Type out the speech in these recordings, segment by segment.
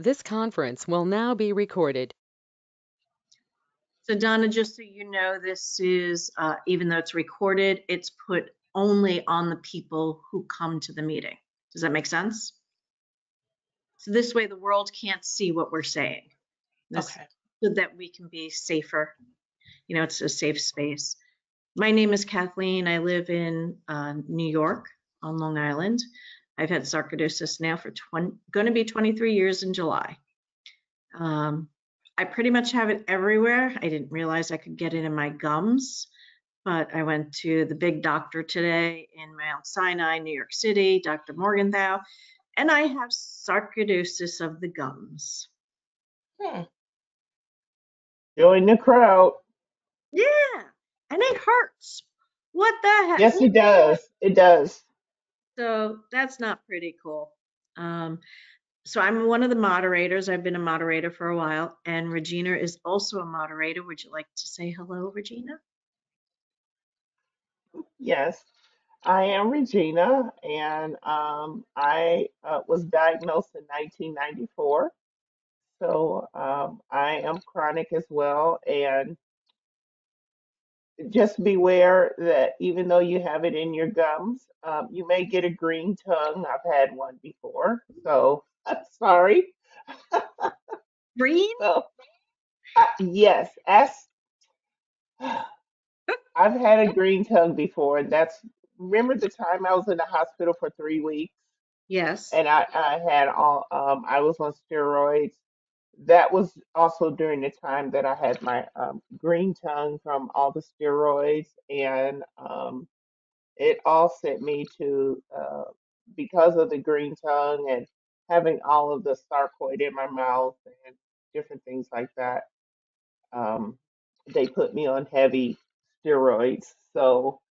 This conference will now be recorded. So Donna, just so you know, this is, even though it's recorded, it's put only on the people who come to the meeting. Does that make sense? So this way the world can't see what we're saying. Okay. So that we can be safer. You know, it's a safe space. My name is Kathleen. I live in New York on Long Island. I've had sarcoidosis now for going to be 23 years in July. I pretty much have it everywhere. I didn't realize I could get it in my gums, but I went to the big doctor today in Mount Sinai, New York City, Dr. Morgenthau, and I have sarcoidosis of the gums. Join the crowd. Yeah, and it hurts. What the heck? Yes, it does. It does. So that's not pretty cool. So I'm one of the moderators. I've been a moderator for a while, and Regina is also a moderator. Would you like to say hello, Regina? Yes, I am Regina, and I was diagnosed in 1994. So I am chronic as well. And just beware that even though you have it in your gums, you may get a green tongue. I've had one before. So I'm sorry. Green? So, yes, I've had a green tongue before. And remember the time I was in the hospital for 3 weeks Yes. and I had I was on steroids. That was also during the time that I had my green tongue from all the steroids, and it all sent me to because of the green tongue and having all of the sarcoid in my mouth and different things like that. Um, they put me on heavy steroids, so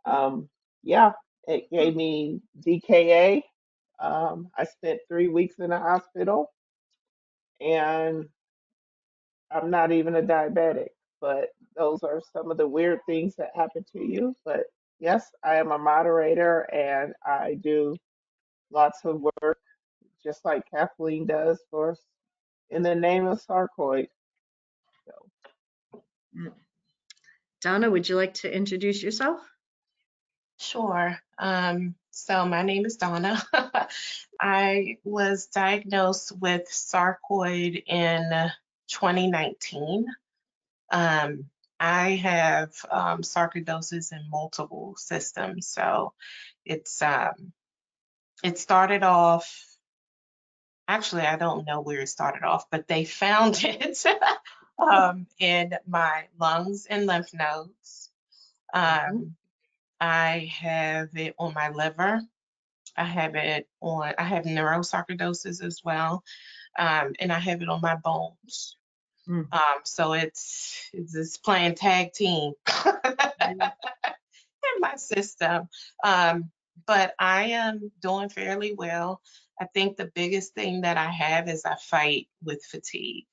um, yeah, it gave me DKA. I spent 3 weeks in the hospital, and I'm not even a diabetic, but those are some of the weird things that happen to you. But yes, I am a moderator and I do lots of work, just like Kathleen does for us in the name of sarcoid. So, Mm. Donna, would you like to introduce yourself? Sure. So my name is Donna. I was diagnosed with sarcoid in 2019. I have sarcoidosis in multiple systems. So it's it started off, actually, I don't know where it started off, but they found it in my lungs and lymph nodes. Um, I have it on my liver. I have neurosarcoidosis as well. And I have it on my bones. Mm. So it's playing tag team in my system. But I am doing fairly well. I think the biggest thing that I have is I fight with fatigue.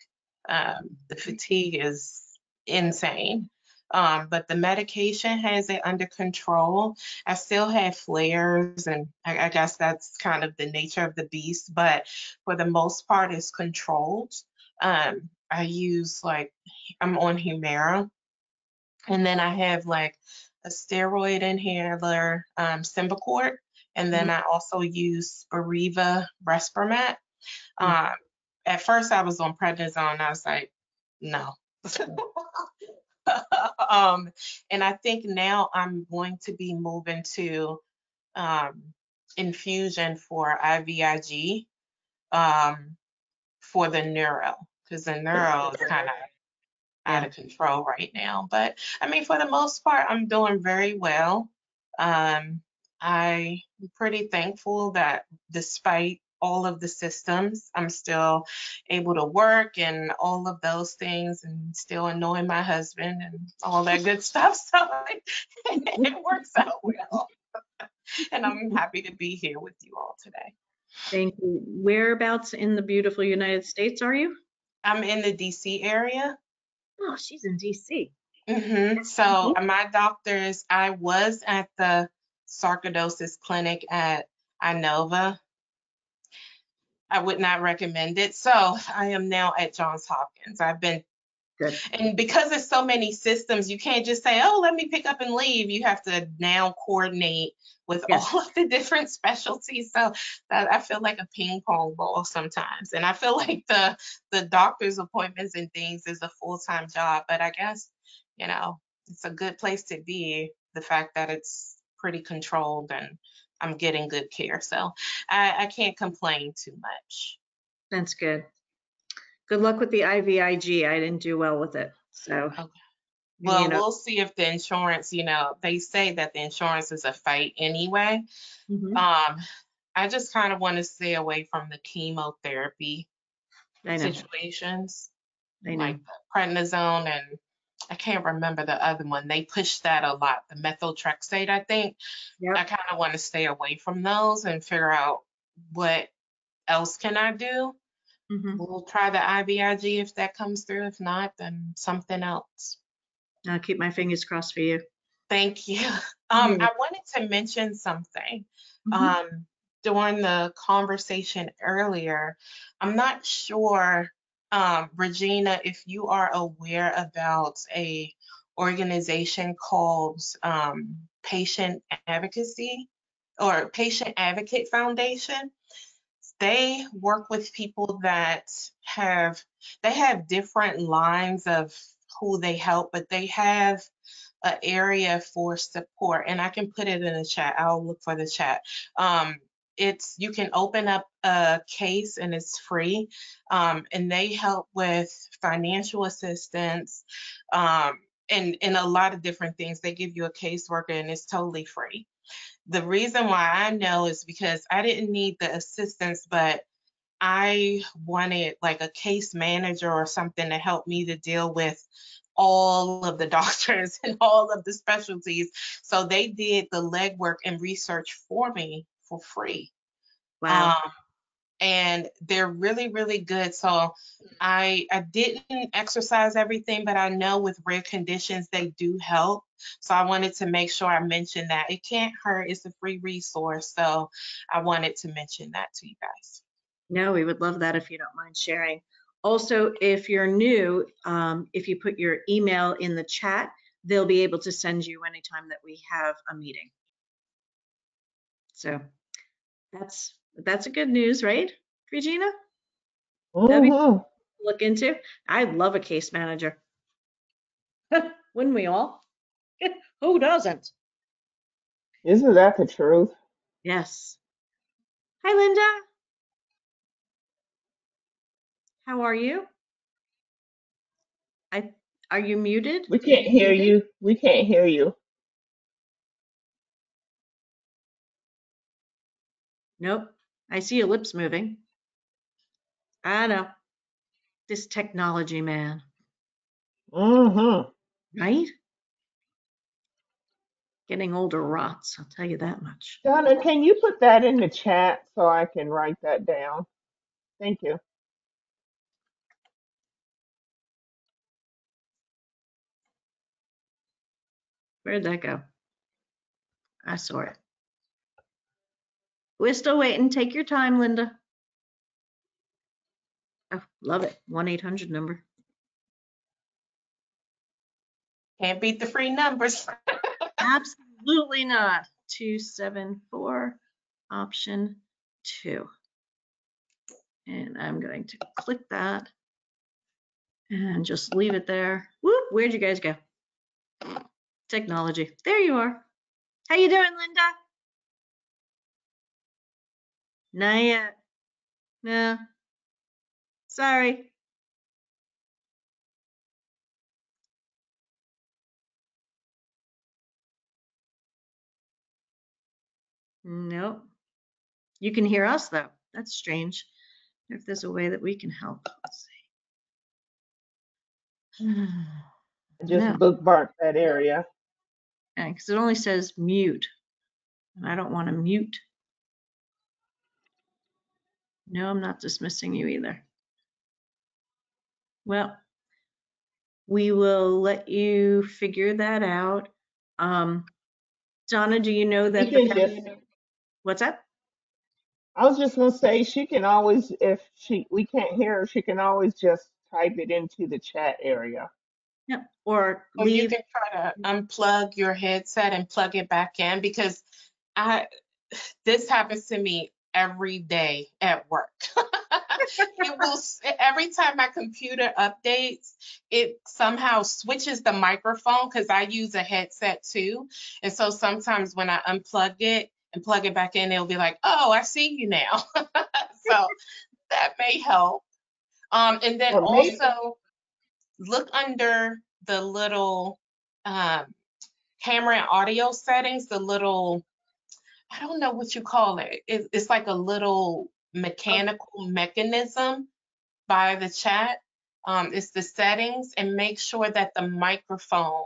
The fatigue is insane. But the medication has it under control. I still have flares, and I guess that's kind of the nature of the beast, but for the most part, it's controlled. I use I'm on Humira, and then I have like a steroid inhaler, Symbicort, and then I also use Spiriva Respimat. Um, at first, I was on prednisone. I was like, no. And I think now I'm going to be moving to um, infusion for IVIG for the neuro, because the neuro is kind of out of control right now. But I mean, for the most part, I'm doing very well. I'm pretty thankful that despite all of the systems, I'm still able to work and all of those things and still annoying my husband and all that good stuff. So it works out well. And I'm happy to be here with you all today. Thank you. Whereabouts in the beautiful United States are you? I'm in the DC area. Oh, she's in DC. So my doctors, I was at the sarcoidosis clinic at Inova. I would not recommend it. So I am now at Johns Hopkins. I've been, Good. and because there's so many systems, you can't just say, oh, let me pick up and leave. You have to now coordinate with Yes. all of the different specialties. So that I feel like a ping pong ball sometimes. And I feel like the doctor's appointments and things is a full-time job. But I guess, it's a good place to be, the fact that it's pretty controlled and I'm getting good care. So I can't complain too much. That's good. Good luck with the IVIG. I didn't do well with it. So, Okay. and, Well, we'll see if the insurance, they say that the insurance is a fight anyway. mhm, I just kind of want to stay away from the chemotherapy I know. situations, I know. like the prednisone, and I can't remember the other one. They push that a lot, the methotrexate, I think. Yep. I kind of want to stay away from those and figure out what else can I do. Mhm. We'll try the IVIG if that comes through. If not, then something else. I'll keep my fingers crossed for you. Thank you. Yeah. I wanted to mention something Mhm. during the conversation earlier. I'm not sure, Regina, if you are aware about a organization called Patient Advocacy or Patient Advocate Foundation. They work with people that they have different lines of who they help, but they have an area for support, and I can put it in the chat. I'll look for the chat. You can open up a case and it's free, and they help with financial assistance, and a lot of different things. They give you a caseworker and it's totally free. The reason why I know is because I didn't need the assistance, but I wanted like a case manager or something to help me to deal with all of the doctors and all of the specialties. So they did the legwork and research for me for free. Wow. And they're really, really good. So I didn't exercise everything, but I know with rare conditions they do help. So I wanted to make sure I mentioned that. It can't hurt. It's a free resource. So I wanted to mention that to you guys. No, we would love that if you don't mind sharing. Also, if you're new, if you put your email in the chat, they'll be able to send you anytime that we have a meeting. So that's a good news, right, Regina? That'd be Mm-hmm. look into. I'd love a case manager. Wouldn't we all? Who doesn't? Isn't that the truth? Yes. Hi, Linda. How are you? Are you muted? We can't hear you. We can't hear you. Nope. I see your lips moving. I know. This technology, man. Mm-hmm. Right? Getting older rots, I'll tell you that much. Donna, can you put that in the chat so I can write that down? Thank you. Where'd that go? I saw it. We're still waiting. Take your time, Linda. Oh, love it. 1-800 number. Can't beat the free numbers. Absolutely not. 274 option 2. And I'm going to click that and just leave it there. Whoop, where'd you guys go? Technology. There you are. How you doing, Linda? Not yet. No. Sorry. Nope. You can hear us though. That's strange. If there's a way that we can help. Let's see. I just No, bookmarked that area. because it only says mute. And I don't want to mute. No, I'm not dismissing you either. Well, we will let you figure that out. Donna, do you know We that can just what's that? I was just gonna say she can always, if we can't hear her, she can always just type it into the chat area. Yep. Or Or you leave. can try to unplug your headset and plug it back in, because I this happens to me every day at work. Every time my computer updates, it somehow switches the microphone, because I use a headset too. And so sometimes when I unplug it and plug it back in, it'll be like, oh, I see you now. So that may help. And then Or maybe, also look under the little um, camera and audio settings, the little, I don't know what you call it. It's like a little mechanical mechanism by the chat. It's the settings, and make sure that the microphone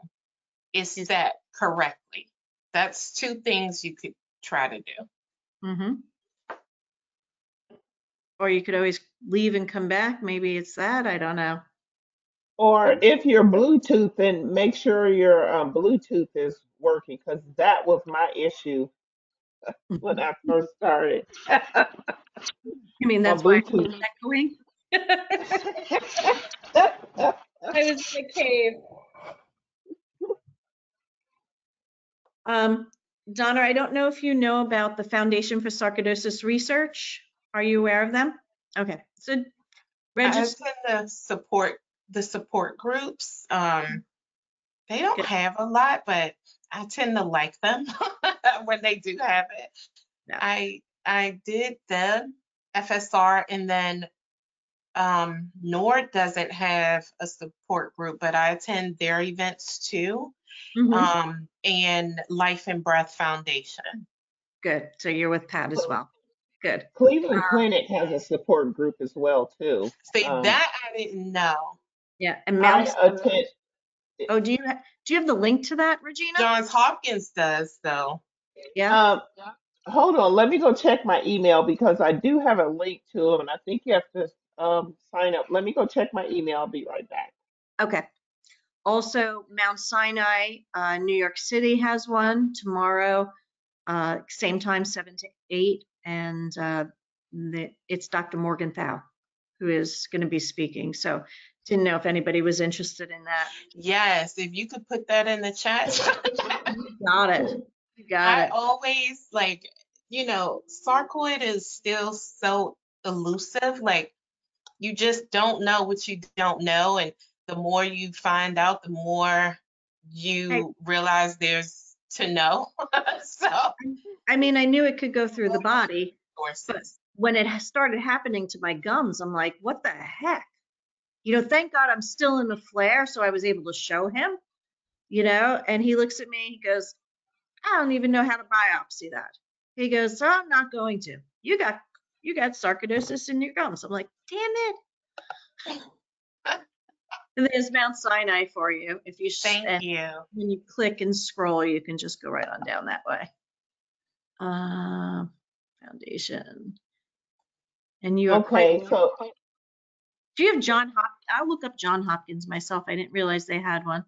is set correctly. That's two things you could try to do. Mm-hmm. Or you could always leave and come back. Maybe it's that. I don't know. or if you're Bluetooth, then make sure your Bluetooth is working, because that was my issue when I first started. I mean, My that's why I Bluetooth. keep echoing. I was in a cave. Donna, I don't know if you know about the Foundation for Sarcoidosis Research. Are you aware of them? Okay, so I register. attend the support groups. They don't have a lot, but I tend to like them when they do have it. No. I did the FSR, and then NORD doesn't have a support group, but I attend their events too. Mhm. And Life and Breath Foundation. Good. So you're with Pat as well. Good. Cleveland Clinic has a support group as well too. See, that I didn't know. Yeah. And I Mount. attend. Oh, do you have the link to that, Regina? Johns Hopkins does, though. Yeah. Um, hold on, let me go check my email because I do have a link to them, and I think you have to sign up. Let me go check my email. I'll be right back. Okay. Also, Mount Sinai, New York City has one tomorrow, same time, 7 to 8, and it's Dr. Morgenthau who is going to be speaking. So didn't know if anybody was interested in that. Yes, if you could put that in the chat. Got it. You got I it. always sarcoid is still so elusive. Like, you just don't know what you don't know. And the more you find out, the more Hey, you realize there's to know. So, I mean, I knew it could go through the body, but sources. when it started happening to my gums, I'm like, what the heck? Thank God I'm still in the flare, so I was able to show him, and he looks at me, he goes, I don't even know how to biopsy that. He goes, so I'm not going to. You got sarcoidosis in your gums. I'm like, damn it. And there's Mount Sinai for you. If you Thank and you. when you click and scroll, you can just go right on down that way. Foundation. And you are quite. Okay, so Do you have John Hopkins? I'll look up John Hopkins myself. I didn't realize they had one.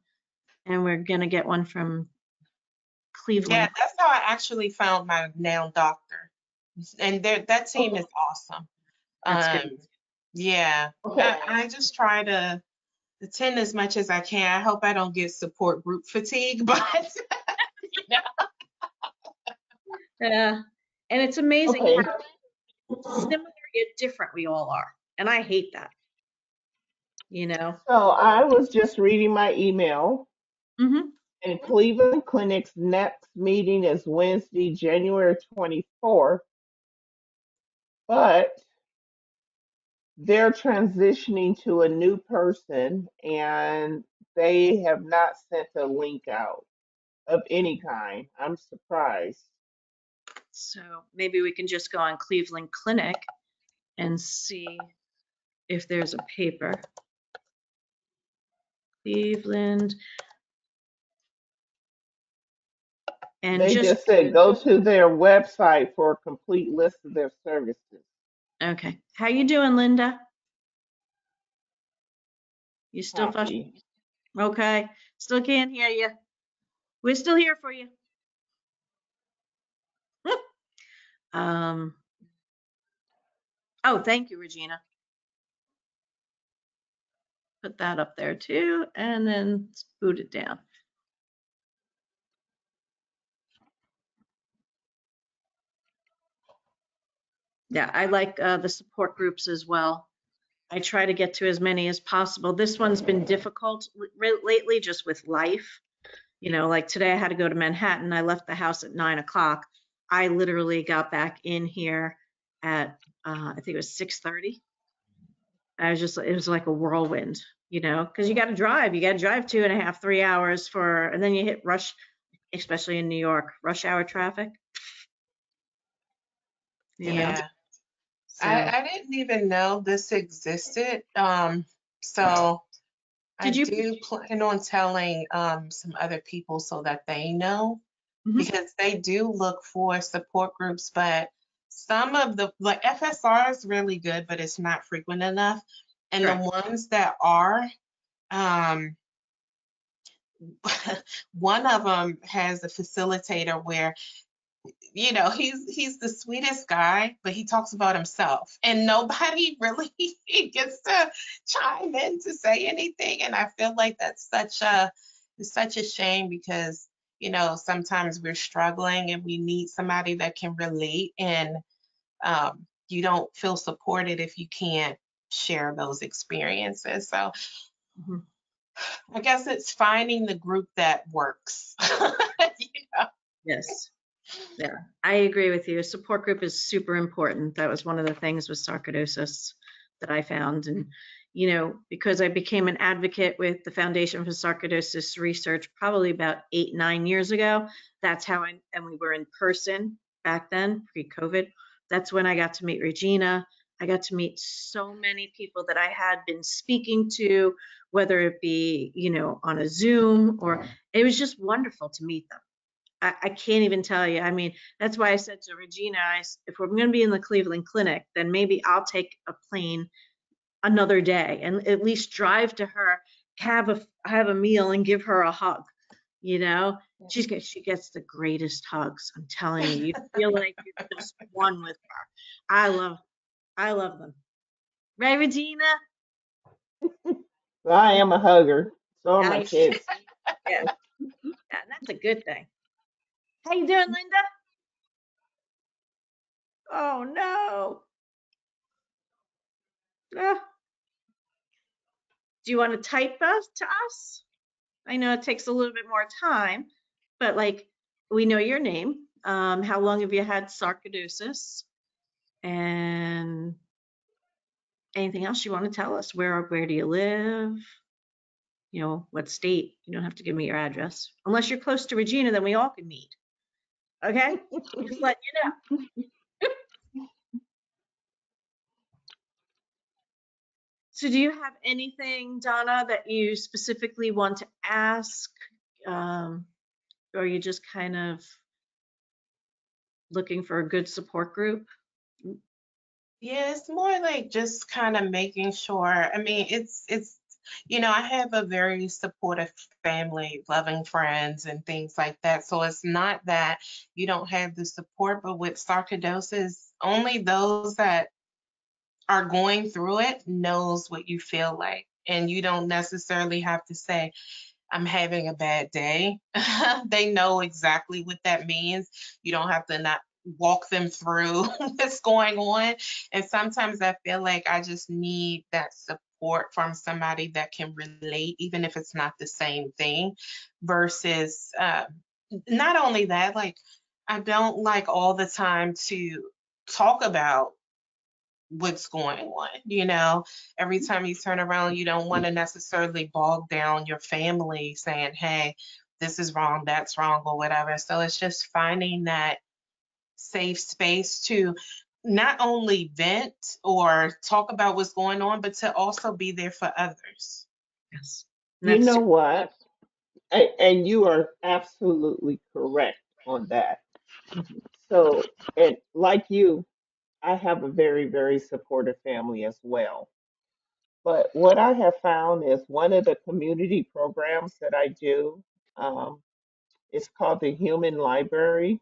And we're gonna get one from Yeah, Cleveland. that's how I actually found my now doctor. And that team is awesome. That's good. Yeah, okay, I just try to attend as much as I can. I hope I don't get support group fatigue, but you know. Yeah. And it's amazing okay. how similar yet different we all are. And I hate that. So I was just reading my email, Mm-hmm. and Cleveland Clinic's next meeting is Wednesday, January 24th, but they're transitioning to a new person, and they have not sent a link out of any kind. I'm surprised. So maybe we can just go on Cleveland Clinic and see if there's a paper. Cleveland. And They just said go to their website for a complete list of their services. okay. How you doing, Linda? You still frustrated? Copy. Okay. Still can't hear you. We're still here for you. Oh, thank you, Regina. Put that up there too, and then boot it down. Yeah, I like the support groups as well. I try to get to as many as possible. This one's been difficult lately just with life. You know, like today I had to go to Manhattan. I left the house at 9 o'clock. I literally got back in here at, I think it was 6:30. I was just, it was like a whirlwind, you know, because you got to drive. You got to drive 2.5, 3 hours for, and then you hit rush, especially in New York, rush hour traffic, you know. Yeah. So, I didn't even know this existed. So I did you? do plan on telling some other people so that they know, Mhm. because they do look for support groups, but some of the like FSR is really good, but it's not frequent enough. And the Correct. ones that are, um, one of them has a facilitator where, you know, he's the sweetest guy, but he talks about himself, and nobody really gets to chime in to say anything. And I feel like that's it's such a shame, because you know sometimes we're struggling and we need somebody that can relate, and you don't feel supported if you can't share those experiences. So Mhm. I guess it's finding the group that works. You know? Yes. Yeah, I agree with you. A support group is super important. That was one of the things with sarcoidosis that I found. And, you know, because I became an advocate with the Foundation for Sarcoidosis Research probably about 8, 9 years ago, that's how and we were in person back then, pre-COVID. That's when I got to meet Regina. I got to meet so many people that I had been speaking to, whether it be, you know, on a Zoom, or it was just wonderful to meet them. I can't even tell you. I mean, that's why I said to Regina, if we're going to be in the Cleveland Clinic, then maybe I'll take a plane another day and at least drive to her, have a meal, and give her a hug. You know, she gets the greatest hugs. I'm telling you, you feel like you're just one with her. I love I love them. Right, Regina? Well, I am a hugger. So are my I kids. Yeah, yeah, that's a good thing. How you doing, Linda? Oh no. Ah, do you want to type us to us? I know it takes a little bit more time, but like we know your name. How long have you had sarcoidosis? And anything else you want to tell us? Where do you live? You know, what state? You don't have to give me your address. Unless you're close to Regina, then we all can meet. Okay? I'm just letting you know. So do you have anything, Donna, that you specifically want to ask? Um, or are you just kind of looking for a good support group? Yeah, it's more like just kind of making sure. I mean, you know, I have a very supportive family, loving friends and things like that. So it's not that you don't have the support, but with sarcoidosis, only those that are going through it knows what you feel like. And you don't necessarily have to say, I'm having a bad day. They know exactly what that means. You don't have to not walk them through what's going on. And sometimes I feel like I just need that support from somebody that can relate, even if it's not the same thing, versus not only that, like, I don't like all the time to talk about what's going on. You know, every time you turn around, you don't want to necessarily bog down your family saying, hey, this is wrong, that's wrong, or whatever. So it's just finding that safe space to not only vent or talk about what's going on, but to also be there for others. Yes. And You that's know what? And you are absolutely correct on that. So, and like you, I have a very, very supportive family as well. But what I have found is one of the community programs that I do, um, it's called the Human Library,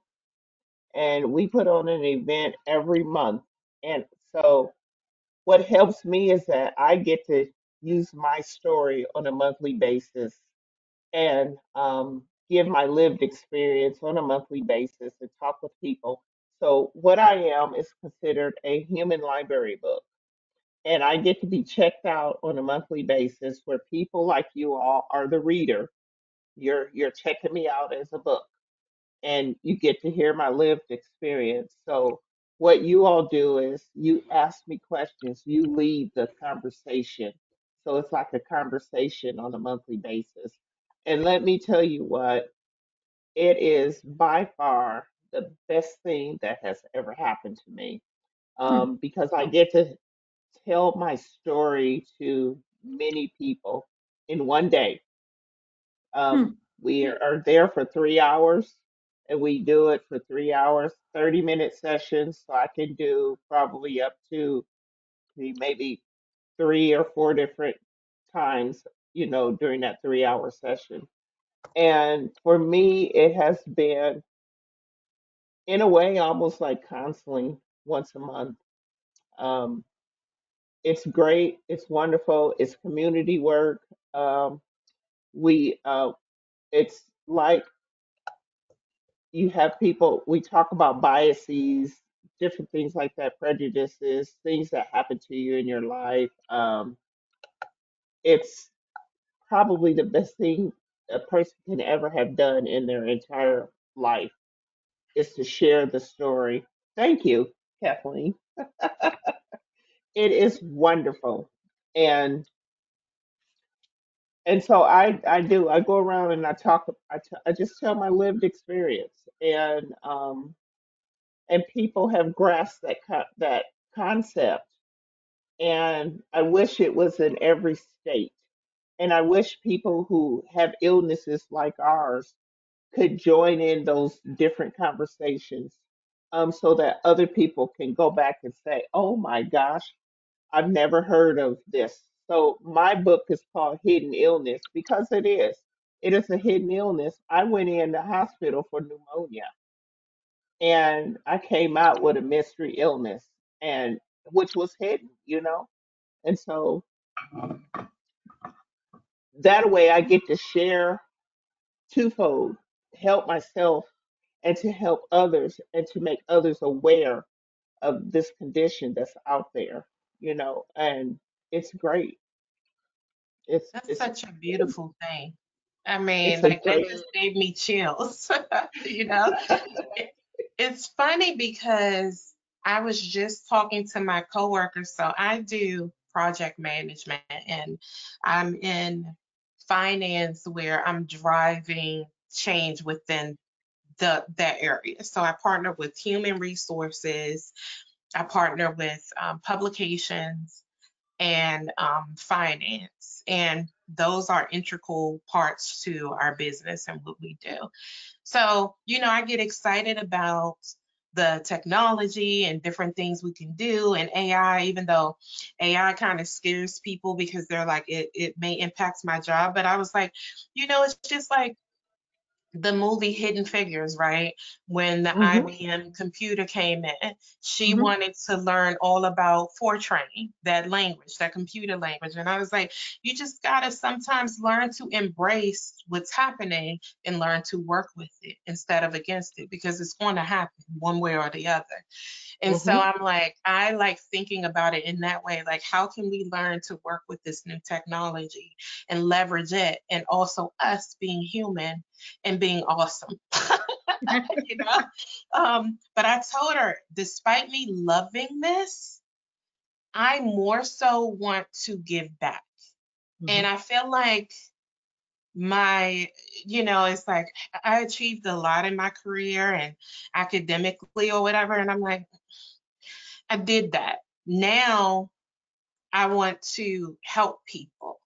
and we put on an event every month. And so what helps me is that I get to use my story on a monthly basis and give my lived experience on a monthly basis and talk with people. So, what I am is considered a human library book. And I get to be checked out on a monthly basis where people like you all are the reader. You're checking me out as a book and you get to hear my lived experience. So what you all do is you ask me questions, you lead the conversation. So it's like a conversation on a monthly basis. And let me tell you what, it is by far the best thing that has ever happened to me, Hmm. because I get to tell my story to many people in one day. Hmm. We are there for 3 hours and we do it for 3 hours, 30-minute sessions. So I can do probably up to maybe 3 or 4 different times, during that 3 hour session. And for me, it has been, in a way, almost like counseling once a month. Um, it's great. It's wonderful. It's community work. Um, we, it's like you have people, we talk about biases, different things like that, prejudices, things that happen to you in your life. It's probably the best thing a person can ever have done in their entire life is to share the story. Thank you, Kathleen. It is wonderful. And so I go around and I just tell my lived experience, and people have grasped that concept. And I wish it was in every state. And I wish people who have illnesses like ours could join in those different conversations, so that other people can go back and say, oh my gosh, I've never heard of this. So my book is called Hidden Illness because it is. It is a hidden illness. I went in the hospital for pneumonia and I came out with a mystery illness, and which was hidden. And so that way I get to share twofold, help myself and to help others and to make others aware of this condition that's out there, and it's great. It's That's it's such a beautiful thing. I mean, it's a like that great. just gave me chills. You know, It- it's funny because I was just talking to my coworkers. So I do project management and I'm in finance where I'm driving change within that area. So I partner with human resources, I partner with publications and finance. And those are integral parts to our business and what we do. So, I get excited about the technology and different things we can do and AI, even though AI kind of scares people because they're like, it may impact my job. But I was like, it's just like the movie Hidden Figures, right? When the Hmm. IBM computer came in, she Hmm. wanted to learn all about Fortran, that language, that computer language. And I was like, you just got to sometimes learn to embrace what's happening and learn to work with it instead of against it because it's going to happen one way or the other. And so Hmm. I'm like, I like thinking about it in that way. Like, how can we learn to work with this new technology and leverage it? And also us being human and being awesome, you know? But I told her, despite me loving this, I more so want to give back. Hmm. And I feel like my, it's like I achieved a lot in my career and academically or whatever. And I'm like, I did that. Now I want to help people.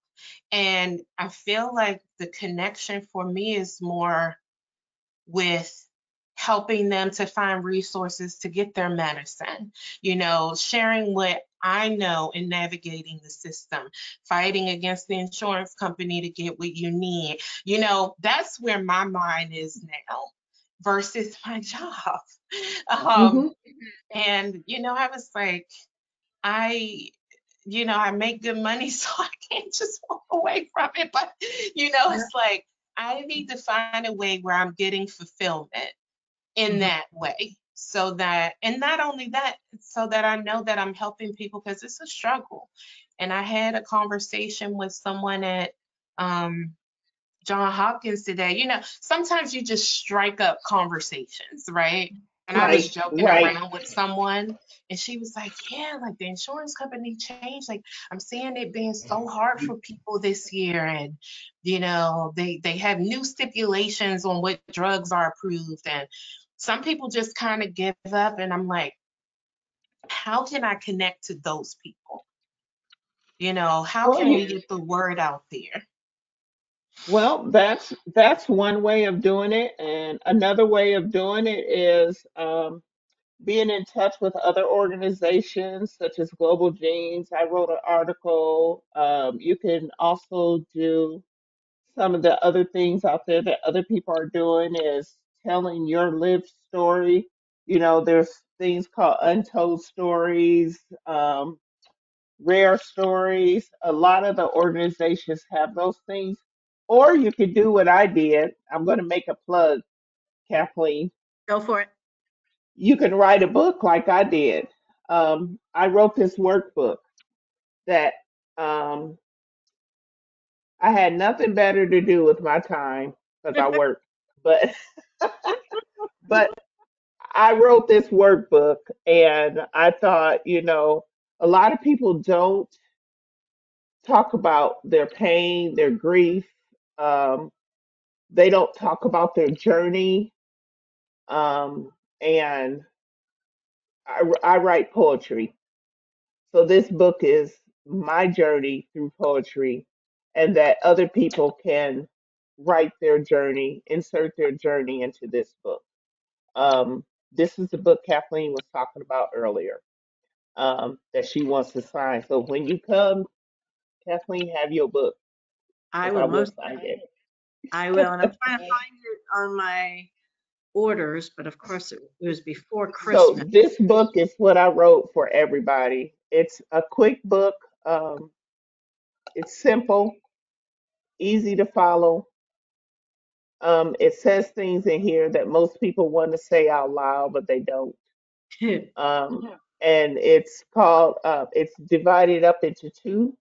And I feel like the connection for me is more with helping them to find resources to get their medicine, sharing what I know in navigating the system, fighting against the insurance company to get what you need. That's where my mind is now versus my job. Um, Hmm. and, I was like, I I make good money, so I can't just walk away from it. But, Yeah. it's like I need to find a way where I'm getting fulfillment in Mhm. that way. So that, and not only that, so that I know that I'm helping people because it's a struggle. And I had a conversation with someone at um, John Hopkins today. Sometimes you just strike up conversations, right? And I was Right, joking right. around with someone, and she was like, yeah, like the insurance company changed. Like, I'm seeing it being so hard for people this year. And, they have new stipulations on what drugs are approved. And some people just kind of give up. And I'm like, how can I connect to those people? How Well, can you, we get the word out there? well, that's one way of doing it, and another way of doing it is being in touch with other organizations such as Global Genes. I wrote an article. You can also do some of the other things out there that other people are doing is telling your lived story. There's things called untold stories, rare stories. A lot of the organizations have those things. Or you could do what I did. I'm going to make a plug, Kathleen. Go for it. You can write a book like I did. I wrote this workbook that um, I had nothing better to do with my time because I worked. But but I wrote this workbook and I thought, a lot of people don't talk about their pain, their grief. Um, they don't talk about their journey. And I write poetry. So this book is my journey through poetry, and that other people can write their journey, insert their journey into this book. This is the book Kathleen was talking about earlier, that she wants to sign. So when you come, Kathleen, have your book I because I will will most, sign it. I will. And I'm trying to find it on my orders, but of course it was before So Christmas. this book is what I wrote for everybody. It's a quick book. It's simple, easy to follow. It says things in here that most people want to say out loud, but they don't. And it's divided up into two: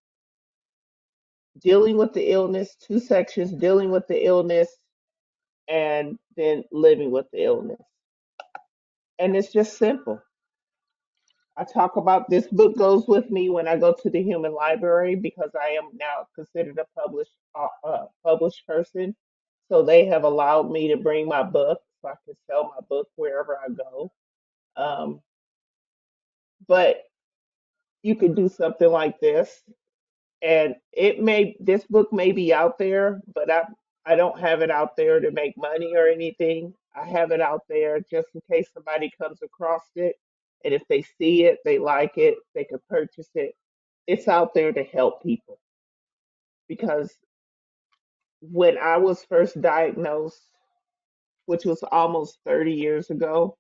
dealing with the illness, two sections: dealing with the illness, and then living with the illness. And it's just simple. I talk about this book goes with me when I go to the human library because I am now considered a published person. So they have allowed me to bring my book so I can sell my book wherever I go. Um, but you could do something like this, and this book may be out there, but I don't have it out there to make money or anything. I have it out there just in case somebody comes across it, and if they see it, they like it, they could purchase it. It's out there to help people because when I was first diagnosed, which was almost 30 years ago,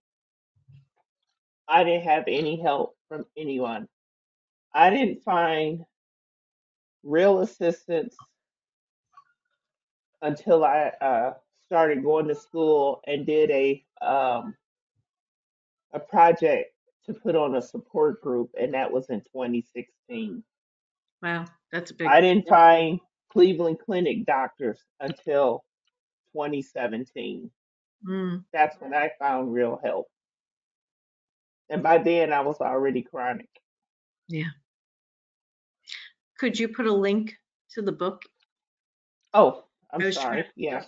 I didn't have any help from anyone. I didn't find real assistance until I started going to school and did a project to put on a support group, and that was in 2016. Wow, that's a big. I didn't find Cleveland Clinic doctors until 2017. Mm, That's when I found real help, and by then I was already chronic. yeah. Could you put a link to the book? Oh, I'm I was trying sorry. to Yes.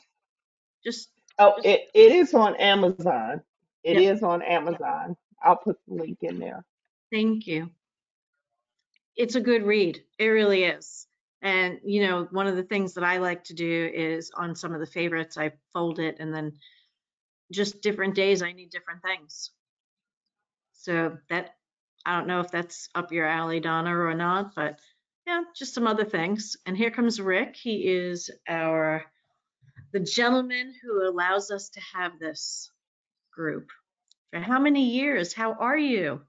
just, Oh, it is on Amazon. It yep. is on Amazon. I'll put the link in there. Thank you. It's a good read. It really is. And, one of the things that I like to do is on some of the favorites, I fold it and then just different days I need different things. So I don't know if that's up your alley, Donna, or not, but yeah, just some other things. And here comes Rick. He is the gentleman who allows us to have this group. For how many years? How are you?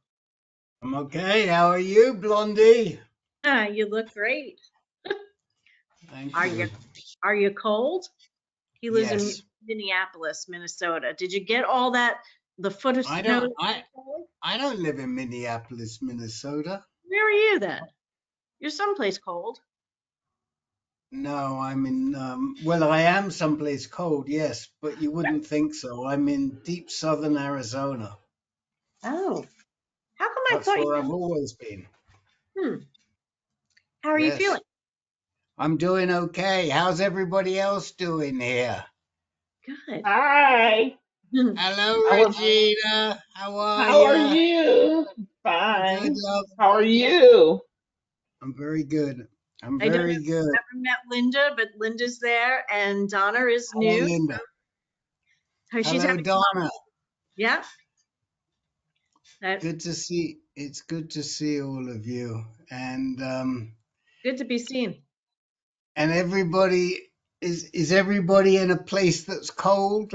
I'm okay. How are you, Blondie? You look great. Thank Are you you. are you cold? He lives in Yes. Minneapolis, Minnesota. Did you get all that the foot of I snow? don't I I don't live in Minneapolis, Minnesota. Where are you then? You're someplace cold. No, I'm in well, I am someplace cold, yes, but you wouldn't think so. I'm in deep southern Arizona. Oh, how come I That's thought where you? I've always been. How are you Yes. feeling? I'm doing okay. How's everybody else doing here? Good. Hi. Hello, I was. Regina. How are How are you? you? Good, Fine. love. How are you? I'm very good. I'm I don't know very if you've good. ever met Linda, but Linda's there, and Donna is Hello, new. Linda. So she's Hello, having fun. Donna. Yeah. That Good to see. It's good to see all of you, good to be seen. and everybody is everybody in a place that's cold.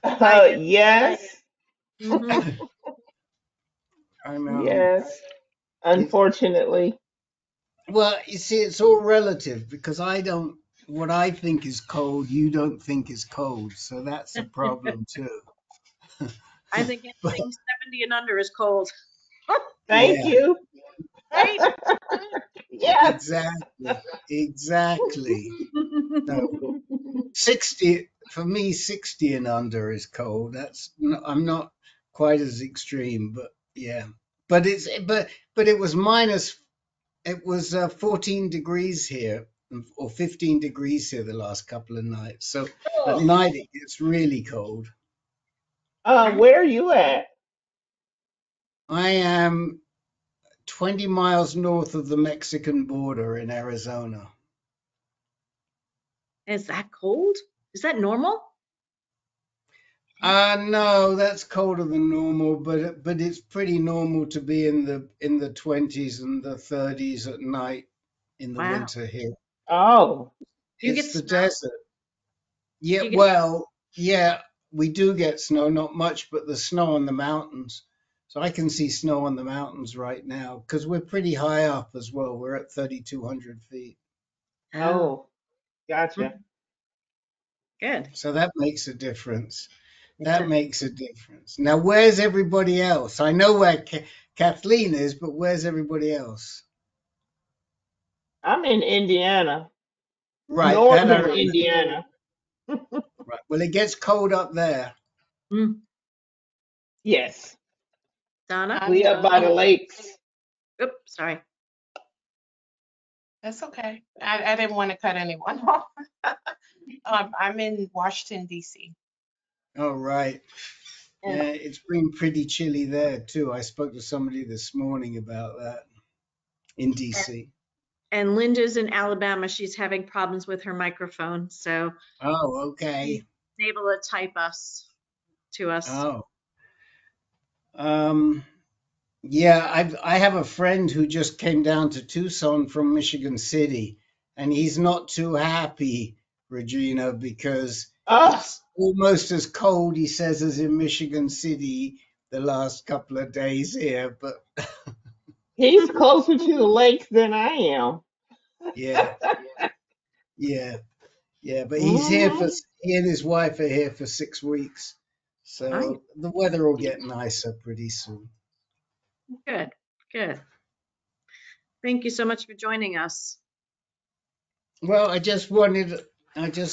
I am. I Yes. am. I know. Yes. It's Unfortunately. well, you see, it's all relative because I don't. What I think is cold, you don't think is cold, so that's a problem too. I think But anything 70 and under is cold. Thank yeah, you. Right? Yes. exactly, exactly. No, 60 for me, 60 and under is cold. I'm not quite as extreme, but yeah. But it was minus. It was 14 degrees here, or 15 degrees here the last couple of nights. So at Oh, night it gets really cold. I, Where are you at? I am 20 miles north of the Mexican border in Arizona. is that cold? Is that normal? No, that's colder than normal, but it's pretty normal to be in the 20s and the 30s at night in the Wow. winter here. Oh. Do you It's get the snow? desert. Yeah, Do you get well, yeah, we do get snow, not much, but the snow on the mountains. So I can see snow on the mountains right now because we're pretty high up as well. We're at 3,200 feet. Oh, Oh. Gotcha. good. So that makes a difference. It That does. makes a difference. Now, where's everybody else? I know where Kathleen is, but where's everybody else? I'm in Indiana. Right, that I Northern remember. Indiana. Right. Well, it gets cold up there. Mm. Yes. Donna? I'm We up by the lakes. Oops, sorry. That's okay. I didn't want to cut anyone off. I'm in Washington, D.C. Oh, right. And Yeah, it's been pretty chilly there too. I spoke to somebody this morning about that in DC. and Linda's in Alabama. She's having problems with her microphone, so Oh, she's okay. able to type us to us. Oh, um, yeah, I have a friend who just came down to Tucson from Michigan City, and he's not too happy, Regina, because Oh, it's almost as cold, he says, as in Michigan City the last couple of days here. But he's closer to the lakes than I am. yeah, yeah, yeah. But he's here for, Hmm. he and his wife are here for 6 weeks. Nice. So the weather will get nicer pretty soon. Good. Good. Thank you so much for joining us. Well, I just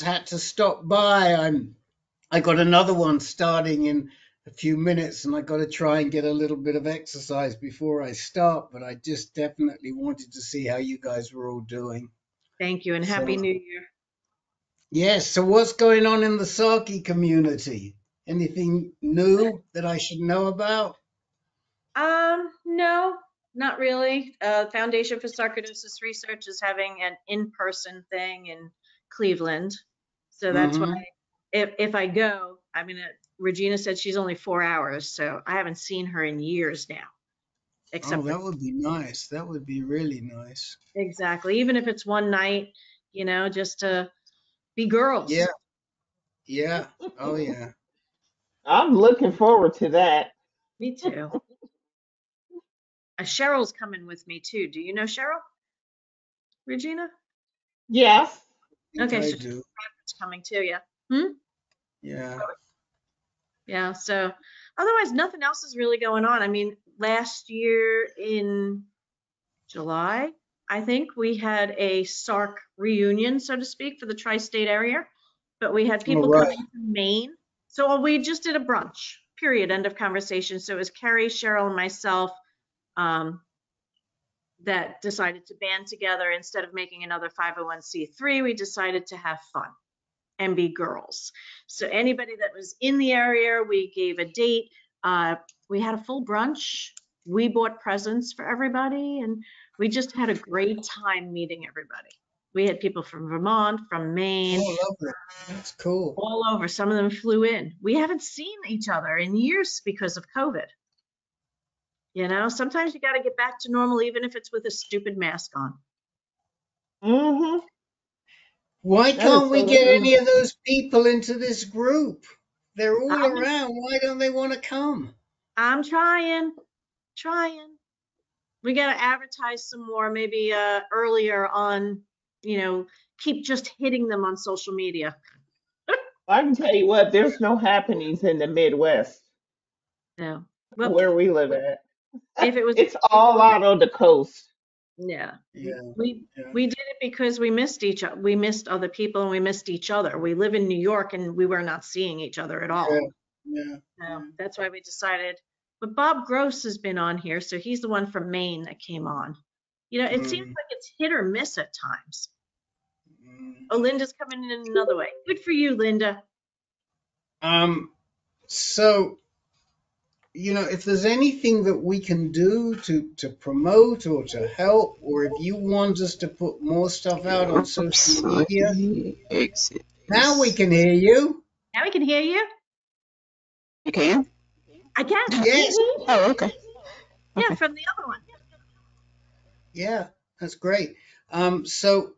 had to stop by. I got another one starting in a few minutes, and I got to try and get a little bit of exercise before I start. But I just definitely wanted to see how you guys were all doing. Thank you and Happy So, New Year. yes. So, what's going on in the Saki community? Anything new that I should know about? No, not really. Foundation for Sarcoidosis Research is having an in-person thing in Cleveland. So that's why Mm-hmm. if I go, I mean, Regina said she's only 4 hours, so I haven't seen her in years now, Oh, except for that would be nice. That would be really nice. exactly, even if it's one night, just to be Yeah. girls. Yeah. Oh, yeah. I'm looking forward to that. Me too. Cheryl's coming with me too. Do you know Cheryl? Regina? Yes. I think Okay, I so do. it's coming too, yeah. Hmm? Yeah. Yeah, so otherwise nothing else is really going on. I mean, last year in July, I think we had a SARC reunion, so to speak, for the tri-state area, but we had All people right. coming from Maine. So we just did a brunch, period, end of conversation. So it was Carrie, Cheryl, and myself um, that decided to band together. Instead of making another 501c3, we decided to have fun and be girls. So anybody that was in the area, we gave a date. We had a full brunch. We bought presents for everybody, and we just had a great time meeting everybody. We had people from Vermont, from Maine, Oh, lovely. That's cool. all over. Some of them flew in. We haven't seen each other in years because of COVID. You know, sometimes you got to get back to normal, even if it's with a stupid mask on. Mm-hmm. Why That is can't we so get true. any of those people into this group? They're all I'm, around. Why don't they want to come? I'm trying. We got to advertise some more, maybe earlier on, you know, keep just hitting them on social media. I can tell you what, there's no happenings in the Midwest No. Well, where we live at. if it was, It's all out on the coast. yeah, Yeah, we yeah, we did it because we missed each other. We missed other people and we missed each other. We live in New York and we were not seeing each other at yeah, all. yeah. So that's why we decided. But Bob Gross has been on here, so he's the one from Maine that came on. You know, it seems Mm, like it's hit or miss at times. mm. Oh, Linda's coming in another way. Good for you, Linda. Um, so, if there's anything that we can do to promote or to help, or if you want us to put more stuff out on social media, Sorry, exit now we this. can hear you. Now we can hear you. You can? I can. Yes, Mm-hmm. Oh, okay. Yeah, Okay. from the other one. yeah, that's great. So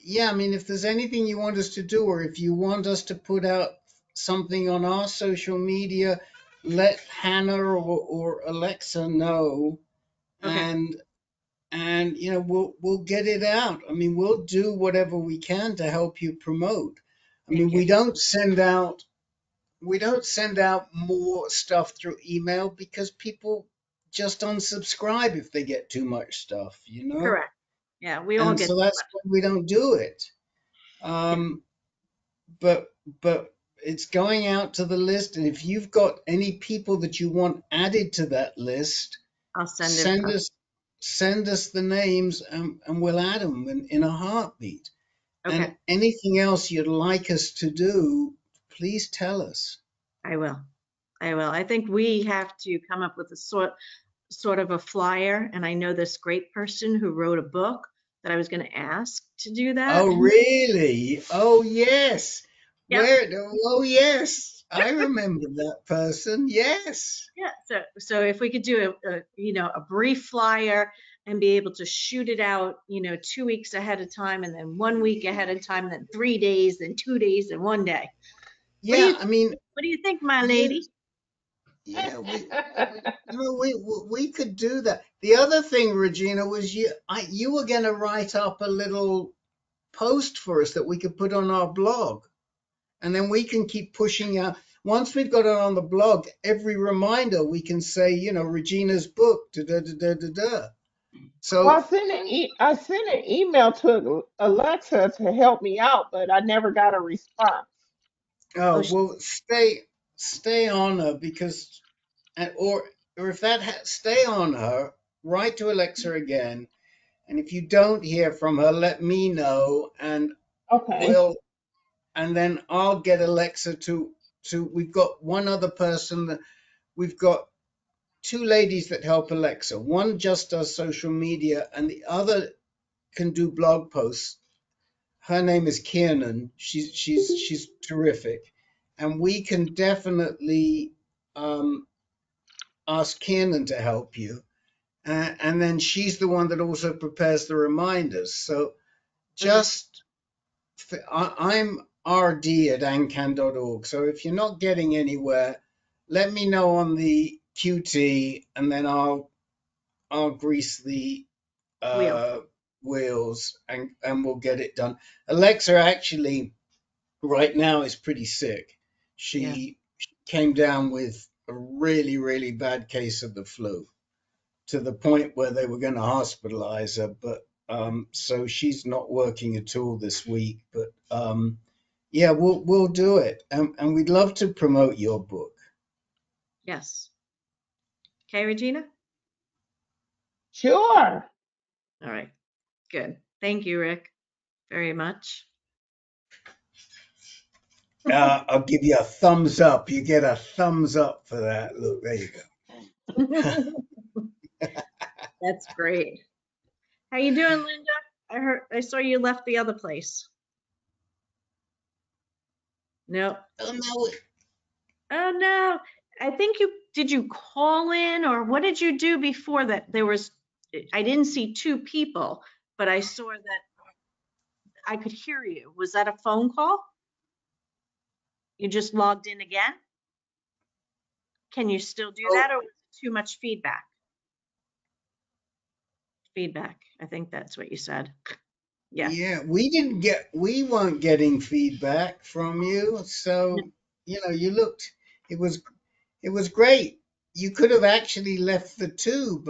yeah, I mean, if there's anything you want us to do, or if you want us to put out something on our social media, let Hannah or Alexa know, Okay. and we'll get it out. I mean, we'll do whatever we can to help you promote. I mean, Thank you. we don't send out more stuff through email because people just unsubscribe if they get too much stuff. Correct. Yeah, we all And get so too that's much. why we don't do it. Yeah, Um, but it's going out to the list, and if you've got any people that you want added to that list, I'll send it. send us send us the names, and we'll add them in a heartbeat. Okay, And anything else you'd like us to do, please tell us. I will. I will. I think we have to come up with a sort of a flyer, and I know this great person who wrote a book that I was going to ask to do that. Oh, really? Oh, yes. Yep. Oh, yes. I remember that person. Yes. Yeah. So if we could do a brief flyer and be able to shoot it out, 2 weeks ahead of time, and then 1 week ahead of time, and then 3 days, then 2 days, and 1 day. What do Yeah, you I mean, What do you think, my yeah, lady? yeah, we could do that. The other thing, Regina, was you were going to write up a little post for us that we could put on our blog, and then we can keep pushing out. Once we've got it on the blog, every reminder we can say, Regina's book, da da da da da da. Well, So, I sent an email to Alexa to help me out, but I never got a response. Oh, oh well, stay on her because, or if stay on her, write to Alexa again, and if you don't hear from her, let me know, and Okay. we'll, and then I'll get Alexa to. We've got one other person that we've got two ladies that help Alexa. One just does social media, and the other can do blog posts. Her name is Kiernan. She's terrific, and we can definitely um, ask Kiernan to help you. And then she's the one that also prepares the reminders. So okay. just I'm rd@ancan.org. So if you're not getting anywhere, let me know on the QT, and then I'll grease the Wheel. wheels and we'll get it done. Alexa actually right now is pretty sick. Yeah. She came down with a really, really bad case of the flu to the point where they were going to hospitalize her. But so she's not working at all this week. But yeah, we'll do it, and we'd love to promote your book. Yes. Okay, Regina? Sure. All right. Good. Thank you, Rick, very much. I'll give you a thumbs up. You get a thumbs up for that. Look, there you go. That's great. How you doing, Linda? I saw you left the other place. No. Oh no, Oh no. I think did you call in or what did you do before that? I didn't see two people, but I saw that I could hear you. Was that a phone call? You just logged in again? Can you still do oh, that or was it too much feedback? Feedback. I think that's what you said. Yeah. yeah, we weren't getting feedback from you. So, you looked, it was great. You could have actually left the two,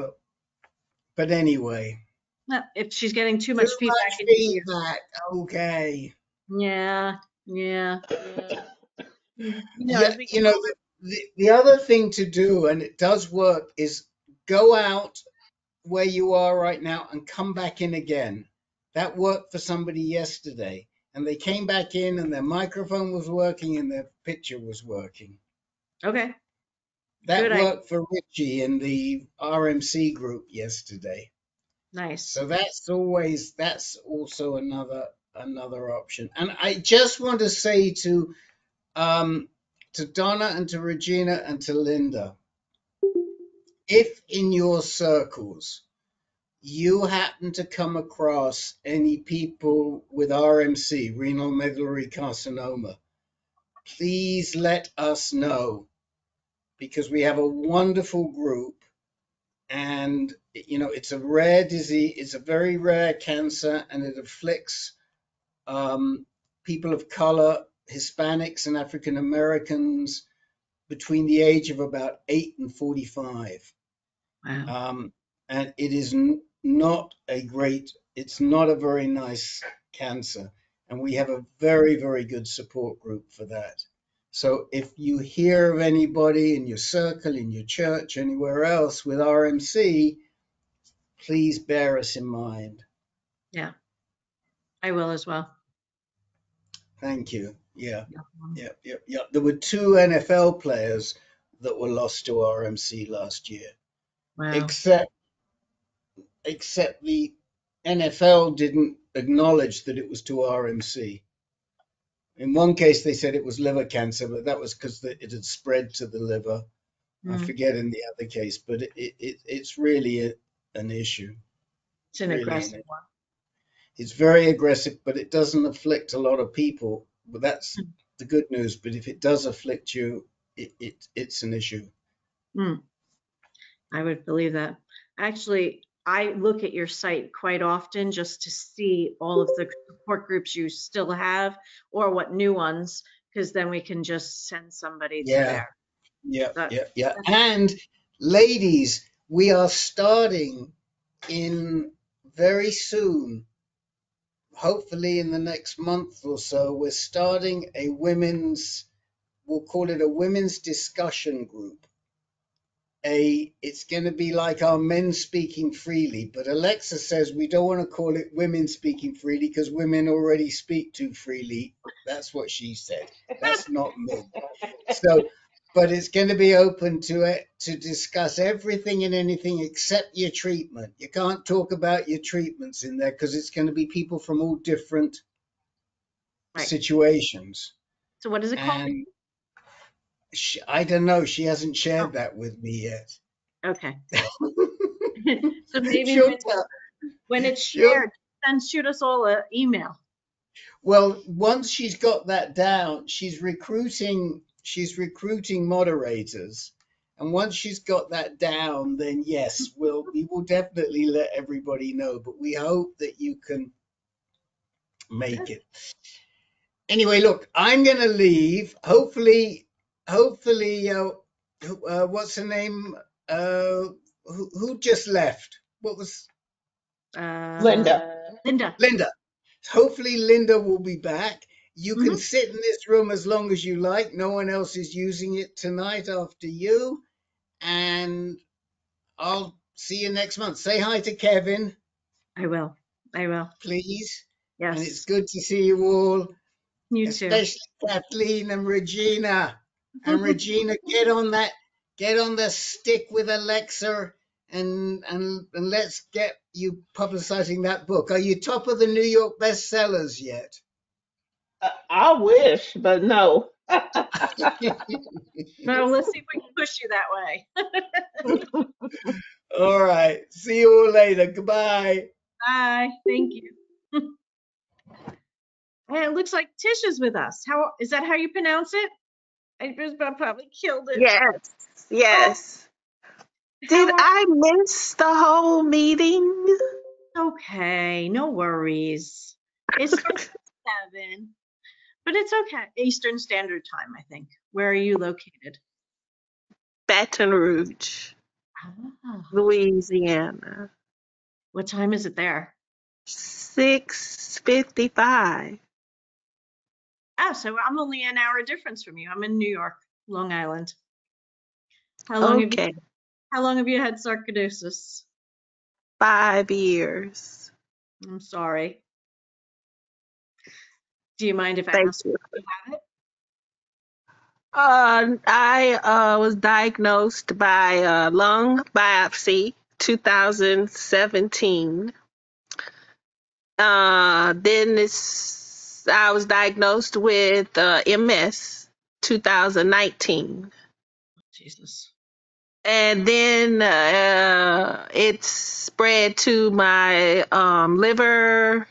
but anyway, No, if she's getting too too much feedback much in your ear. feedback. Okay. Yeah, yeah. Yeah, As we get the other thing to do, and it does work, is go out where you are right now and come back in again. That worked for somebody yesterday. And they came back in and their microphone was working and their picture was working. okay, That good idea. worked for Richie in the RMC group yesterday. Nice. So that's also another option. And I just want to say to Donna and to Regina and to Linda, if in your circles you happen to come across any people with RMC, renal medullary carcinoma, please let us know because we have a wonderful group and it's a rare disease, it's a very rare cancer and it afflicts people of color, Hispanics and African Americans between the age of about 8 and 45. Wow. And it is not it's not a very nice cancer. And we have a very, very good support group for that. So if you hear of anybody in your circle, in your church, anywhere else with RMC, please bear us in mind. Yeah, I will as well. Thank you. Yeah. Yeah. Yeah. There were 2 NFL players that were lost to RMC last year, Wow. except the NFL didn't acknowledge that it was to RMC. In one case, they said it was liver cancer, but that was because it had spread to the liver. I Mm. forget in the other case, but it's really an issue. It's an Really, aggressive one. it's very aggressive, but it doesn't afflict a lot of people. But that's the good news. But if it does afflict you, it's an issue. Mm. I would believe that. Actually, I look at your site quite often just to see all of the support groups you still have or what new ones, because then we can just send somebody to Yeah, there. yeah, That, yeah, yeah. And ladies, we are starting in very soon, hopefully in the next month or so, we're starting we'll call it a women's discussion group. It's going to be like our men speaking freely, but Alexa says we don't want to call it women speaking freely because women already speak too freely. That's what she said. That's not me. So, but it's going to be open to it to discuss everything and anything except your treatment. You can't talk about your treatments in there because it's going to be people from all different right. situations. So what is it called? And I don't know. She hasn't Oh, shared that with me yet. okay. So maybe She'll tell. when it's She'll, shared, then shoot us all an email. well, once she's got that down, she's recruiting moderators, And once she's got that down, then yes, we will definitely let everybody know. But we hope that you can make it. Anyway, look, I'm gonna leave. Hopefully, what's her name? Who just left? What was Uh, Linda. Linda? Hopefully, Linda will be back. You can Mhm. sit in this room as long as you like. No one else is using it tonight after you. And I'll see you next month. Say hi to Kevin, I will. I will. please. And it's Yes. good to see you all, You too. especially Kathleen and Regina. And Regina, get on the stick with Alexa and let's get you publicizing that book. Are you top of the New York bestsellers yet? I wish, but no. Well, let's see if we can push you that way. All right. See you all later. Goodbye. Bye. Thank you. And it looks like Tish is with us. How is that how you pronounce it? I just probably killed it. Yes, Oh, yes. Did how are I miss the whole meeting? okay, no worries. It starts at 7, but it's okay. Eastern Standard Time, I think. Where are you located? Baton Rouge, Ah, Louisiana. what time is it there? 6:55. Oh, so I'm only an hour difference from you. I'm in New York, Long Island. How long have you Okay, how long have you had sarcoidosis? 5 years. I'm sorry. Do you mind if I Thank ask you. if you have it? I was diagnosed by lung biopsy 2017. I was diagnosed with MS 2019. Jesus. And then it spread to my liver,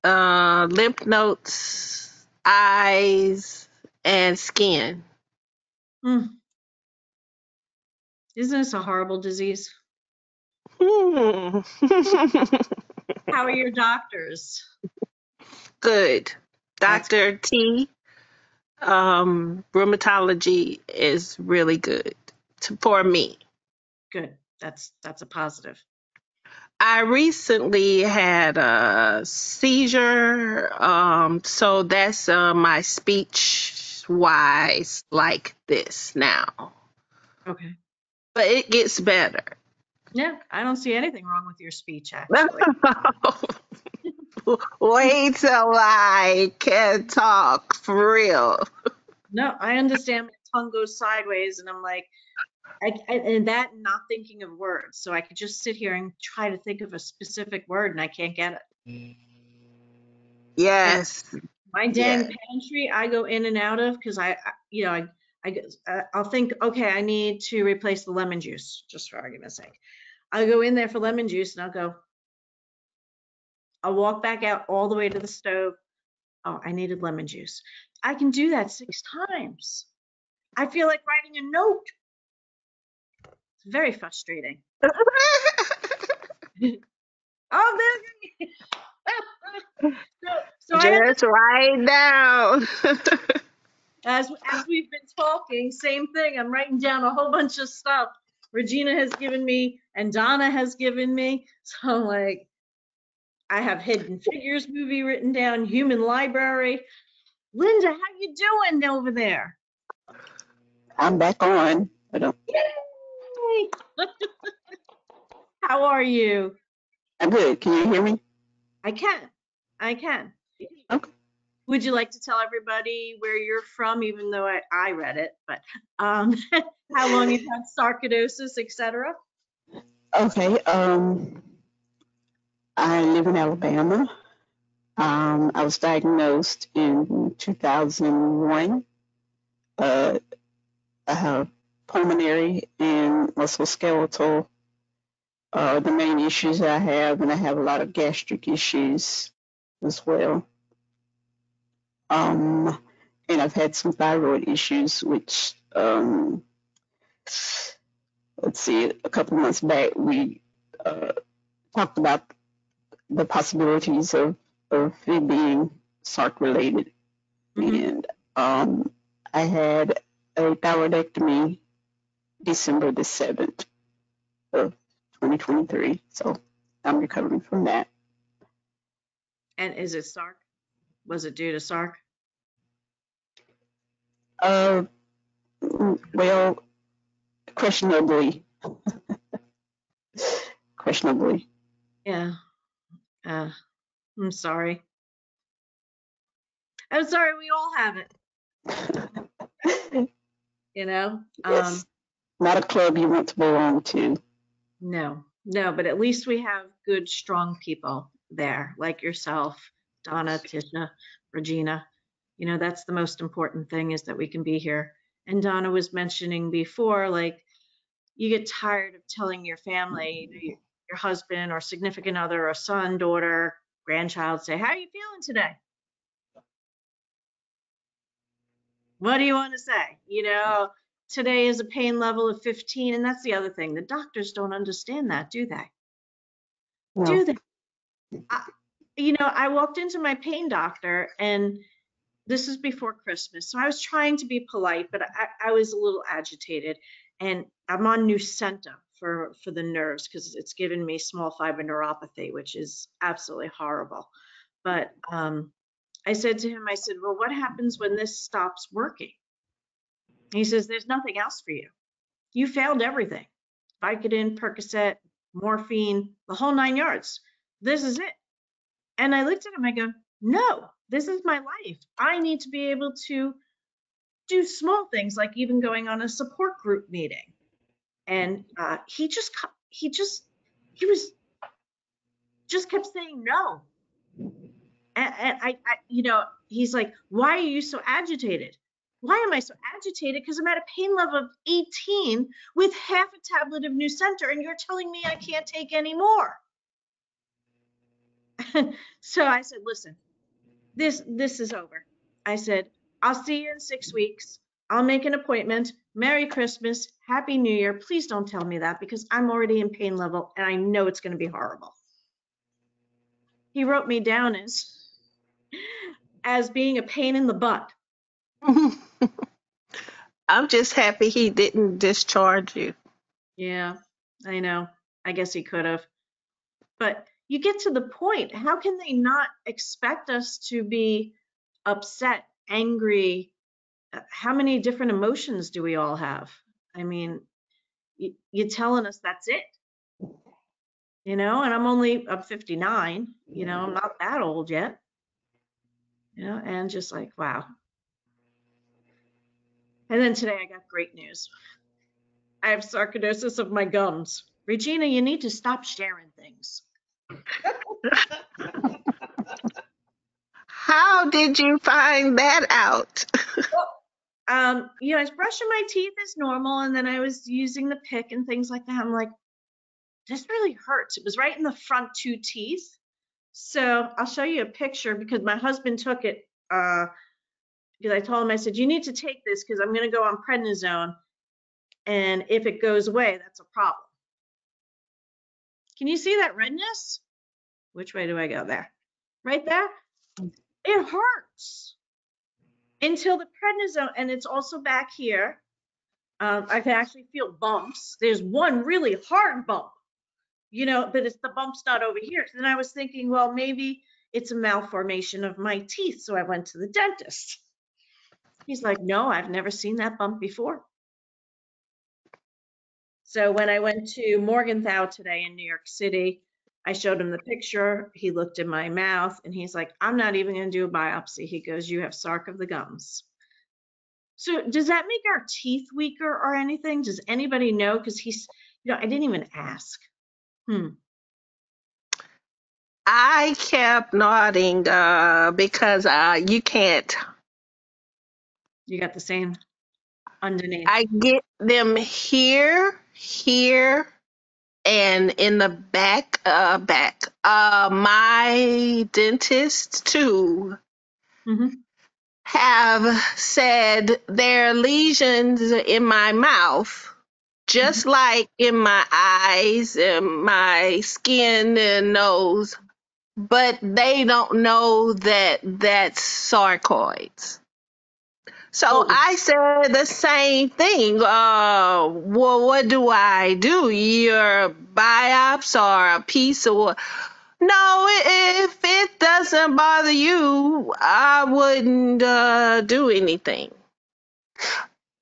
lymph nodes, eyes, and skin. Hmm. Isn't this a horrible disease? Hmm. How are your doctors? Good. That's Dr. T, rheumatology is really good for me. good. That's a positive. I recently had a seizure, so that's my speech wise like this now, Okay. but it gets better. Yeah, I don't see anything wrong with your speech, actually. Wait till I can talk for real. No, I understand my tongue goes sideways, and I'm like, and that not thinking of words. So I could just sit here and try to think of a specific word, and I can't get it. And Yes, my dang yes. pantry, I go in and out of because I'll think, okay, I need to replace the lemon juice, just for argument's sake. I'll go in there for lemon juice, and I'll walk back out all the way to the stove. Oh, I needed lemon juice. I can do that 6 times. I feel like writing a note. It's very frustrating. Oh, so I understand. Just write down. As we've been talking, same thing. I'm writing down a whole bunch of stuff Regina has given me and Donna has given me. So like, I have Hidden Figures movie written down, Human Library. Linda, how you doing over there? I'm back on. Yay! How are you? I'm good. Can you hear me? I can. I can. Okay. Would you like to tell everybody where you're from, even though I read it, but how long you've had sarcoidosis, etc.? Okay. I live in Alabama. I was diagnosed in 2001. I have pulmonary and musculoskeletal the main issues I have, and I have a lot of gastric issues as well. And I've had some thyroid issues, which let's see, a couple months back, we talked about the possibilities of it being Sark related. Mhm. And I had a thyroidectomy December the 7th of 2023. So I'm recovering from that. And is it Sark? Was it due to Sark? Uh, well, questionably. Questionably. Yeah. Uh, I'm sorry. I'm sorry. We all have it. You know. Yes. Not a club you want to belong to. No, no, but at least we have good, strong people there, like yourself, Donna, Tisha, Regina. You know, that's the most important thing is that we can be here. And Donna was mentioning before, like, you get tired of telling your family, your husband or significant other or son, daughter, grandchild, say, how are you feeling today? What do you want to say? You know, today is a pain level of 15. And that's the other thing. The doctors don't understand that, do they? No. Do they? I walked into my pain doctor, and this is before Christmas. So I was trying to be polite, but I was a little agitated. And I'm on Nucenta for the nerves because it's given me small fiber neuropathy, which is absolutely horrible. But I said to him, I said, well, what happens when this stops working? He says, there's nothing else for you. You failed everything. Vicodin, Percocet, morphine, the whole 9 yards. This is it. And I looked at him, I go, no, this is my life. I need to be able to do small things like even going on a support group meeting. And he was just kept saying no. And he's like, why are you so agitated? Why am I so agitated? Because I'm at a pain level of 18 with half a tablet of Nucenter, and you're telling me I can't take any more. So I said, listen, this is over. I said, I'll see you in 6 weeks. I'll make an appointment. Merry Christmas. Happy New Year. Please don't tell me that because I'm already in pain level and I know it's going to be horrible. He wrote me down as being a pain in the butt. I'm just happy he didn't discharge you. Yeah, I know. I guess he could have. But you get to the point. How can they not expect us to be upset, angry? How many different emotions do we all have? I mean, you're telling us that's it, and I'm 59, I'm not that old yet, and just like, wow. And then today I got great news. I have sarcoidosis of my gums. Regina, you need to stop sharing things. How did you find that out? I was brushing my teeth as normal, and then I was using the pick and things like that. I'm like, this really hurts. It was right in the front 2 teeth. So I'll show you a picture because my husband took it because I told him, I said, you need to take this because I'm going to go on prednisone. And if it goes away, that's a problem. Can you see that redness? Which way do I go? There. Right there? It hurts until the prednisone, and it's also back here. I can actually feel bumps. There's one really hard bump, but it's the bump's not over here. So then I was thinking, well, maybe it's a malformation of my teeth. So I went to the dentist. He's like, no, I've never seen that bump before. So when I went to Morgenthau today in New York City, I showed him the picture. He looked in my mouth and he's like, I'm not even going to do a biopsy. He goes, you have sarc of the gums. So does that make our teeth weaker or anything? Does anybody know? Because I didn't even ask. I kept nodding because you can't. You got the same underneath. I get them here, and in the back. My dentist too have said there are lesions in my mouth just like in my eyes and my skin and nose, but they don't know that that's sarcoids. So Well, I said the same thing. Well, what do I do? Your biopsy or a piece of what? No, if it doesn't bother you, I wouldn't do anything.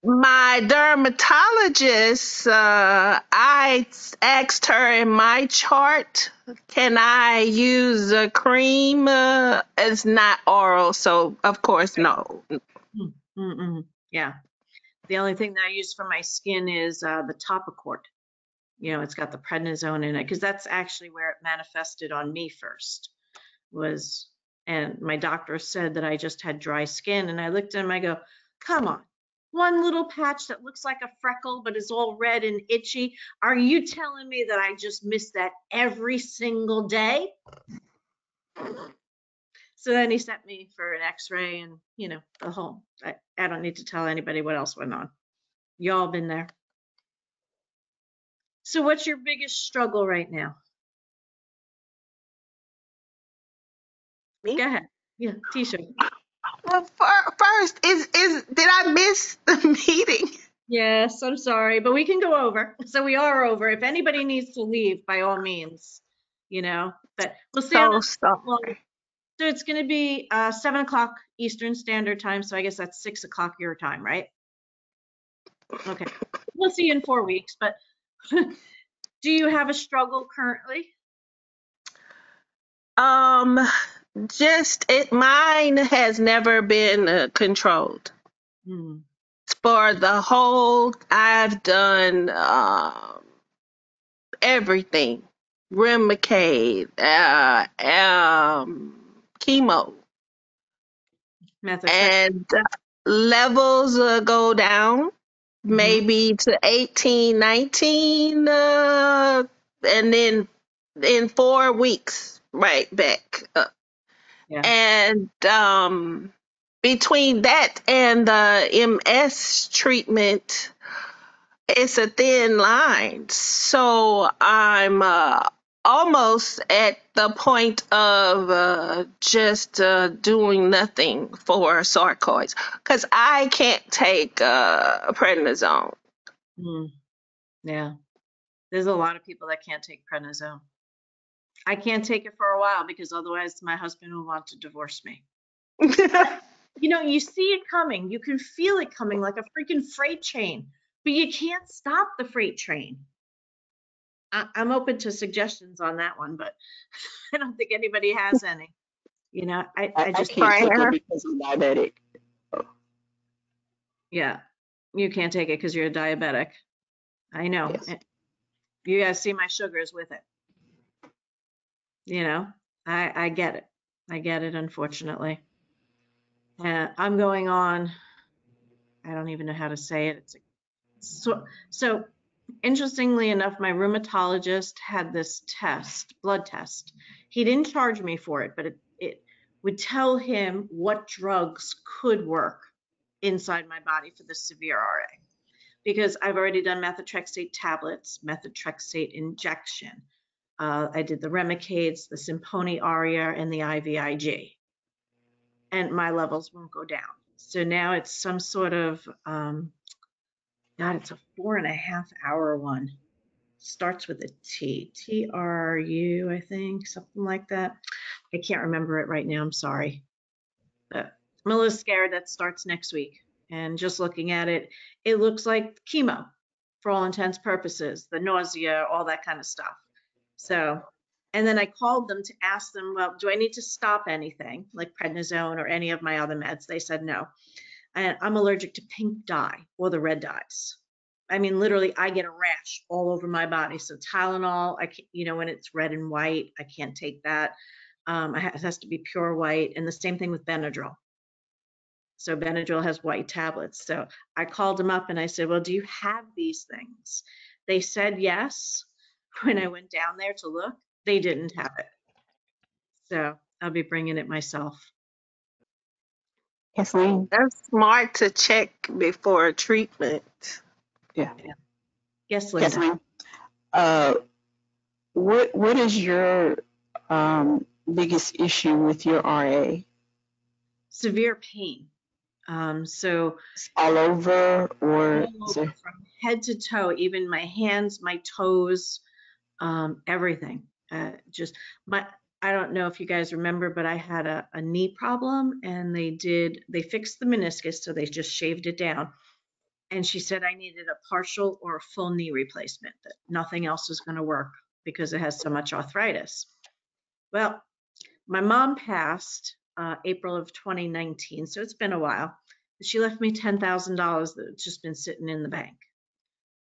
My dermatologist, I asked her in my chart, can I use a cream? It's not oral, so of course, no. yeah. The only thing that I use for my skin is the Topicort. You know, it's got the prednisone in it because that's actually where it manifested on me first was, and my doctor said that I just had dry skin. And I looked at him, I go, come on, one little patch that looks like a freckle but is all red and itchy. Are you telling me that I just miss that every single day? So then he sent me for an x-ray and, you know, the whole, I don't need to tell anybody what else went on. Y'all been there. So what's your biggest struggle right now? Me? Go ahead. Yeah, Tisha. Well, first, is did I miss the meeting? Yes, I'm sorry, but we can go over. So we are over. If anybody needs to leave, by all means, you know, but we'll stay on. So sorry. So it's going to be 7 o'clock Eastern Standard Time. So I guess that's 6 o'clock your time, right? Okay. We'll see you in 4 weeks. But do you have a struggle currently? Um, mine has never been controlled. Hmm. For the whole, I've done everything, Remicade, chemo, Methotrexate. and levels go down Hmm. maybe to 18, 19, and then in 4 weeks, right back up. Yeah. And between that and the MS treatment, it's a thin line. So I'm almost at the point of just doing nothing for sarcoids because I can't take prednisone. Yeah. There's a lot of people that can't take prednisone. I can't take it for a while because otherwise my husband will want to divorce me. You know, you see it coming. You can feel it coming like a freaking freight train, but you can't stop the freight train. I'm open to suggestions on that one, but I don't think anybody has any. You know, I I just, can't take it Prayer. because I'm diabetic. yeah, you can't take it because you're a diabetic. I know. Yes. You guys see my sugars with it. You know, I get it. I get it, unfortunately. I'm going on, I don't even know how to say it. So interestingly enough, my rheumatologist had this test, blood test. He didn't charge me for it, but it would tell him what drugs could work inside my body for the severe RA. Because I've already done methotrexate tablets, methotrexate injection. I did the Remicades, the Simponi Aria, and the IVIG. And my levels won't go down. So now it's some sort of, God, it's a 4.5 hour one. Starts with a T, TRU, I think, something like that. I can't remember it right now. I'm sorry. But I'm a little scared that starts next week. And just looking at it, it looks like chemo for all intents purposes, the nausea, all that kind of stuff. So, and then I called them to ask them, well, do I need to stop anything like prednisone or any of my other meds? They said no. And I'm allergic to pink dye or the red dyes. I mean, literally, I get a rash all over my body. So Tylenol, I can't, you know, when it's red and white, I can't take that. It has to be pure white, and the same thing with Benadryl. So Benadryl has white tablets. So I called them up and I said, well, do you have these things? They said yes. When I went down there to look, they didn't have it. So I'll be bringing it myself. Kathleen. That's smart to check before treatment. Yeah. Yeah. Yes, Linda. Kathleen, uh, what is your biggest issue with your RA? Severe pain. So All over, or all is over there? from head to toe, even my hands, my toes, everything. Just my, I don't know if you guys remember, but I had a knee problem and they fixed the meniscus, so they just shaved it down. And she said I needed a partial or a full knee replacement, that nothing else was going to work because it has so much arthritis. Well, my mom passed April of 2019, so it's been a while. She left me $10,000 that's just been sitting in the bank.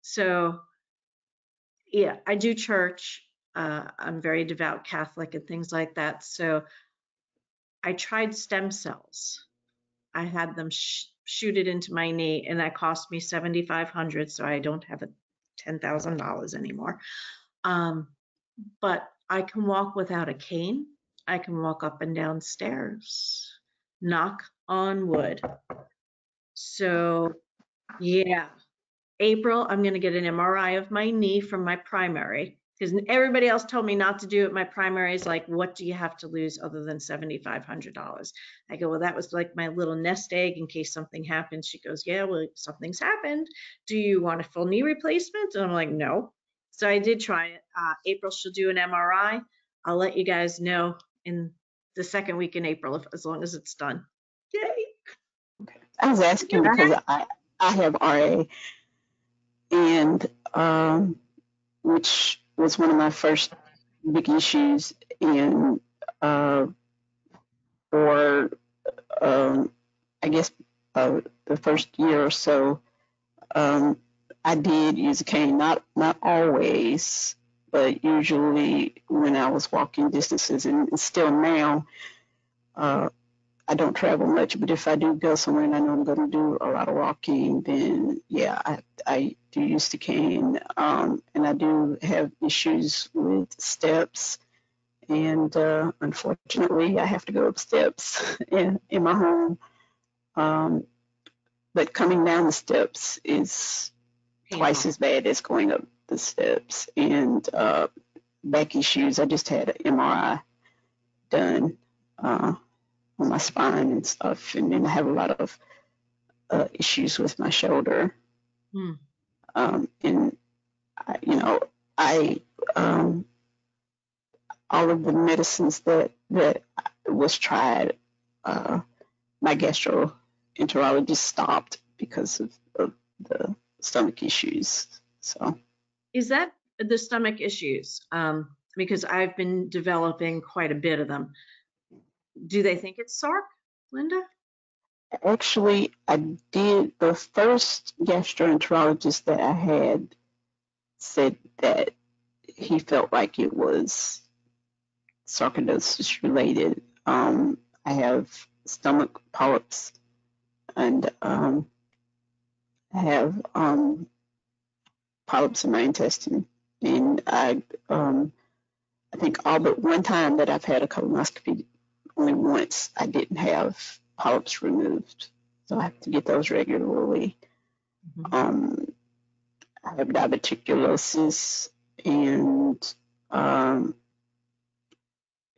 So yeah, I do church. I'm very devout Catholic and things like that. So I tried stem cells. I had them shoot it into my knee, and that cost me $7,500. So I don't have a $10,000 anymore. But I can walk without a cane. I can walk up and down stairs. Knock on wood. So yeah, April, I'm going to get an MRI of my knee from my primary, because everybody else told me not to do it. My primary is like, what do you have to lose other than $7,500? I go, well, that was like my little nest egg in case something happens. She goes, yeah, well, something's happened. Do you want a full knee replacement? And I'm like, no. So I did try it. April, she'll do an MRI. I'll let you guys know in the second week in April, as long as it's done. Yay. I was asking because I have RA, and which was one of my first big issues, and for I guess the first year or so, I did use a cane, not always, but usually when I was walking distances, and still now. I don't travel much, but if I do go somewhere and I know I'm going to do a lot of walking, then yeah, I do use the cane. And I do have issues with steps. And unfortunately, I have to go up steps in my home. But coming down the steps is twice Painful. as bad as going up the steps. And back issues, I just had an MRI done. On my spine and stuff, and then I have a lot of issues with my shoulder. And I all of the medicines that was tried, my gastroenterologist stopped because of the stomach issues. So Is that the stomach issues? Because I've been developing quite a bit of them. Do they think it's Sarc, Linda? actually, I did the first gastroenterologist that I had said that he felt like it was sarcoidosis related. I have stomach polyps, and I have polyps in my intestine. And I think all but one time that I've had a colonoscopy, only once I didn't have polyps removed. So I have to get those regularly. I have diverticulosis and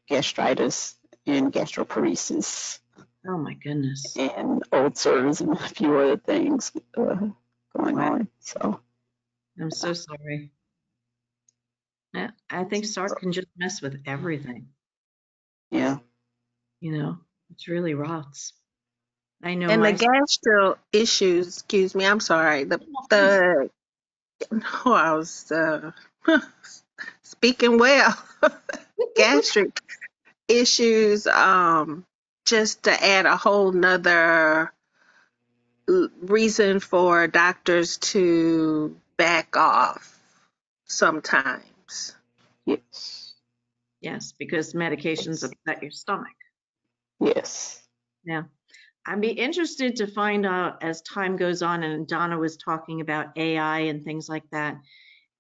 gastritis and gastroparesis. Oh my goodness. And ulcers and a few other things going on. So I'm so sorry. I think Sarc can just mess with everything. yeah. You know, it's really rots. I know And my the gastro issues, excuse me, I'm sorry. The no, I was speaking well. Gastric issues, just to add a whole nother reason for doctors to back off sometimes. Yes. Yes, because medications upset your stomach. Yes. Yeah. I'd be interested to find out as time goes on, and Donna was talking about AI and things like that,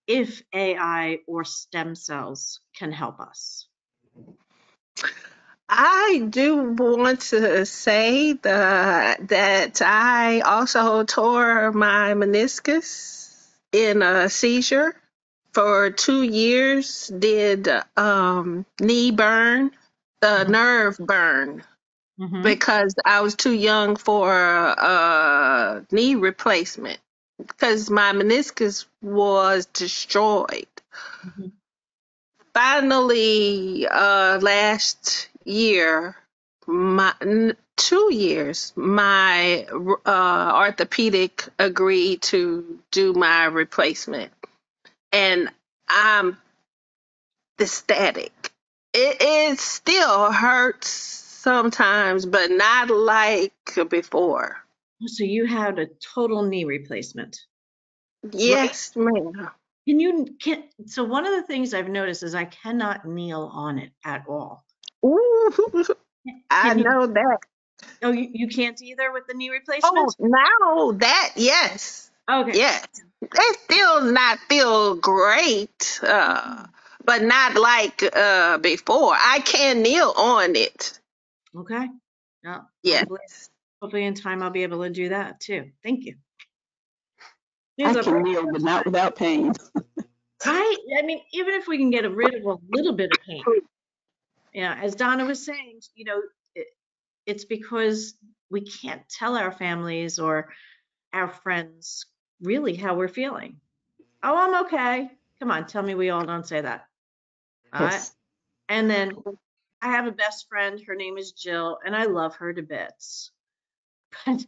if AI or stem cells can help us. I do want to say that I also tore my meniscus in a seizure for 2 years, did knee burn, nerve burn, Mm-hmm. because I was too young for a knee replacement because my meniscus was destroyed. Mm-hmm. Finally, last year, 2 years, my orthopedic agreed to do my replacement, and I'm ecstatic. It still hurts sometimes, but not like before. So you had a total knee replacement, right? Yes, ma'am. So one of the things I've noticed is I cannot kneel on it at all. Ooh, I Can you? know that. Oh, you can't either with the knee Oh, replacement? now that, yes. Okay. Yes. It still not feel great, but not like before. I can kneel on it. Okay. Yeah. Yeah. Hopefully in time I'll be able to do that too. Thank you. I There's a can kneel, but not without pain. right. I mean, even if we can get rid of a little bit of pain, as Donna was saying, it's because we can't tell our families or our friends really how we're feeling. Oh, I'm okay. Come on, tell me we all don't say that. All right. Yes. And then I have a best friend. Her name is Jill, and I love her to bits. But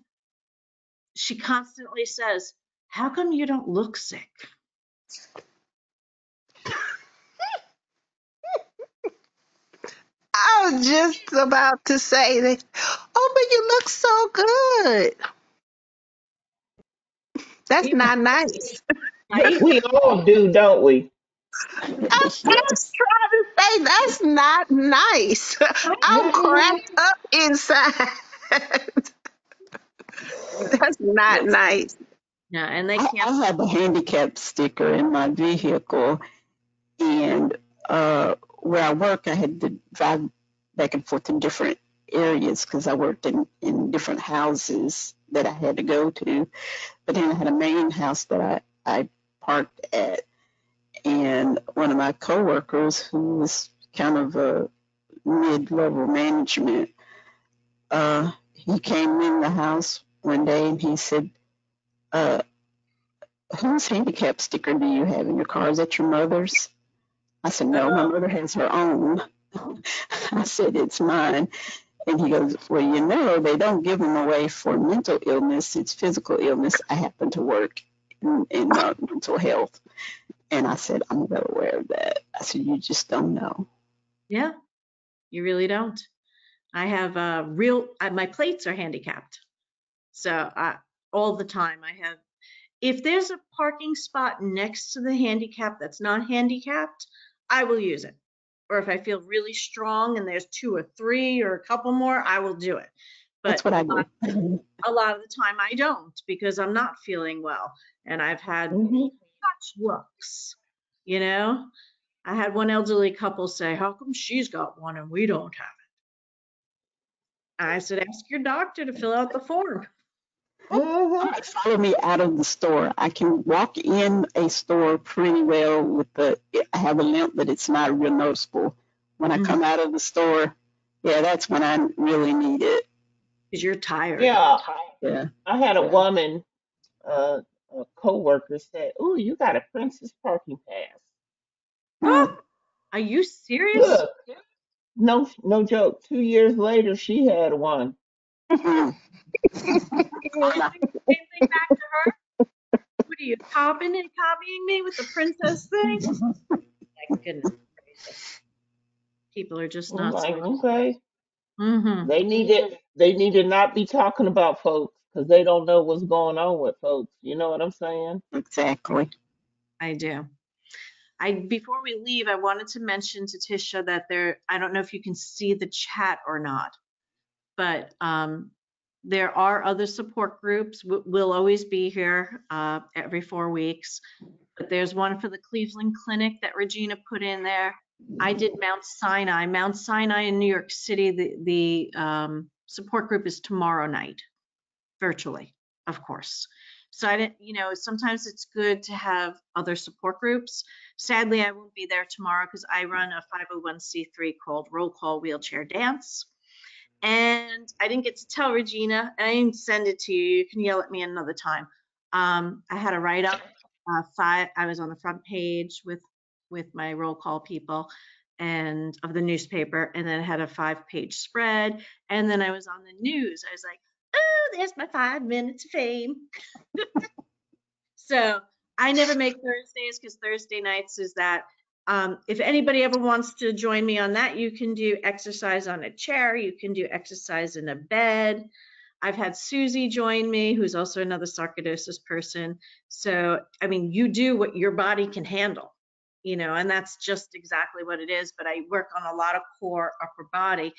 she constantly says, how come you don't look sick? I was just about to say that. Oh, but you look so good. That's not nice. Right? We all do, don't we? I'm trying to say that's not nice. I'm cracked up inside. That's not nice. Yeah, and they I, can't. I have a handicap sticker in my vehicle, and where I work, I had to drive back and forth to different areas because I worked in different houses that I had to go to. But then I had a main house that I parked at, and one of my coworkers, who was kind of a mid-level management, he came in the house one day and he said, uh, "Whose handicap sticker do you have in your car? Is that your mother's?" I said, "No, my mother has her own." I said, "It's mine." And he goes, "Well, they don't give them away for mental illness. It's physical illness. I happen to work in mental health." And I said, "I'm well aware of that." I said, "You just don't know." Yeah, you really don't. I have my plates are handicapped. So all the time I have, if there's a parking spot next to the handicap that's not handicapped, I will use it. Or if I feel really strong and there's 2 or 3 or a couple more, I will do it. That's But what I do. a lot of the time I don't because I'm not feeling well. And I've had Hmm. such looks, you know? I had one elderly couple say, how come she's got one and we don't have it? I said, ask your doctor to fill out the form. Hmm. Follow me out of the store. I can walk in a store pretty well I have a limp, but it's not real noticeable. When I come out of the store, yeah, that's when I really need it. Because you're tired. Yeah, Yeah. I had a woman, a coworker said, "Oh, you got a Princess parking pass." Oh, Mm. are you serious? Look, no joke. 2 years later, she had one. Mhm. Did you say the same thing back to her? What are you copying me with the princess thing? My goodness gracious. People are just I'm not like, smart. okay, Mm-hmm. they need to not be talking about folks because they don't know what's going on with folks. You know what I'm saying? Exactly. I do. Before we leave, I wanted to mention to Tisha that I don't know if you can see the chat or not, but there are other support groups. We'll always be here every 4 weeks. But there's one for the Cleveland Clinic that Regina put in there. I did Mount Sinai. Mount Sinai in New York City, the support group is tomorrow night, virtually, of course. So I didn't, you know, sometimes it's good to have other support groups. Sadly, I won't be there tomorrow because I run a 501c3 called Roll Call Wheelchair Dance. And I didn't get to tell Regina, and I didn't send it to you. You can yell at me another time. I had a write up. I was on the front page with my roll call people and of the newspaper, and then I had a 5-page spread, and then I was on the news. I was like, oh, there's my 5 minutes of fame. So I never make Thursdays because Thursday nights is that. If anybody ever wants to join me on that, you can do exercise on a chair. You can do exercise in a bed. I've had Susie join me, who's also another sarcoidosis person. So, I mean, you do what your body can handle, you know, and that's just exactly what it is. But I work on a lot of core, upper body.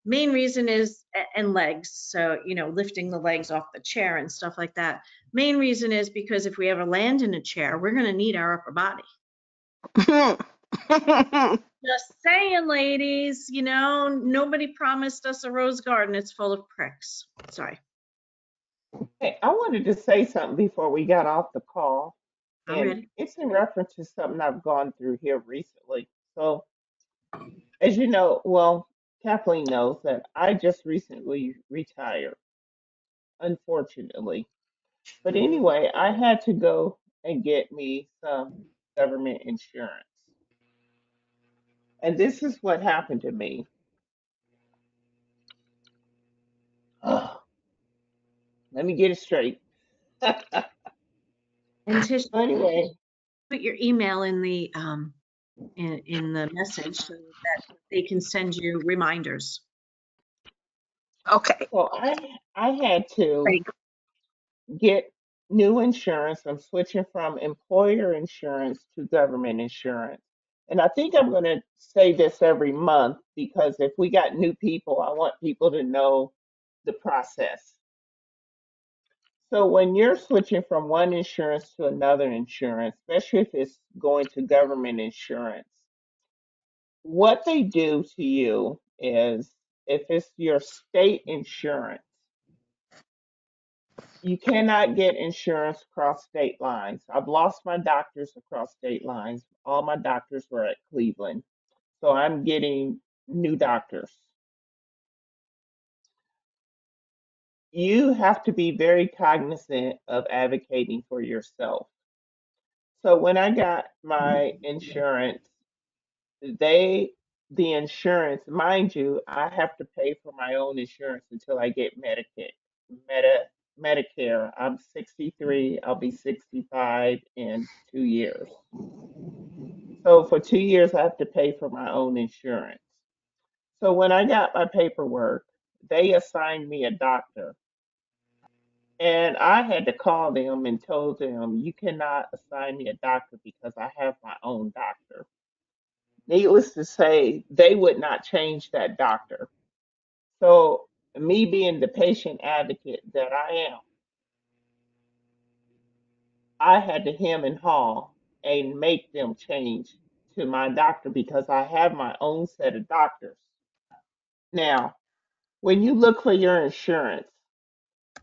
Main reason is, and legs. So, you know, lifting the legs off the chair and stuff like that. Main reason is because if we ever land in a chair, we're going to need our upper body. Just saying, ladies, you know, nobody promised us a rose garden. It's full of pricks. Sorry, Hey, I wanted to say something before we got off the call, I'm and ready. it's in reference to something I've gone through here recently. So, as you know, well, Kathleen knows that I just recently retired, unfortunately. But anyway, I had to go and get me some government insurance. And this is what happened to me. Let me get it straight. So And Tish, anyway, put your email in the in the message so that they can send you reminders. Okay. so I had to Great. get new insurance. I'm switching from employer insurance to government insurance. And I think I'm going to say this every month because if we got new people, I want people to know the process. So when you're switching from one insurance to another insurance, especially if it's going to government insurance, what they do to you is if it's your state insurance, you cannot get insurance across state lines. I've lost my doctors across state lines. All my doctors were at Cleveland. So I'm getting new doctors. You have to be very cognizant of advocating for yourself. So when I got my insurance, they the insurance, mind you, I have to pay for my own insurance until I get Medicare. I'm 63, I'll be 65 in 2 years. So for 2 years, I have to pay for my own insurance. So when I got my paperwork, they assigned me a doctor. And I had to call them and told them, you cannot assign me a doctor because I have my own doctor. Needless to say, they would not change that doctor. So, me being the patient advocate that I am, I had to hem and haw and make them change to my doctor because I have my own set of doctors. Now, when you look for your insurance,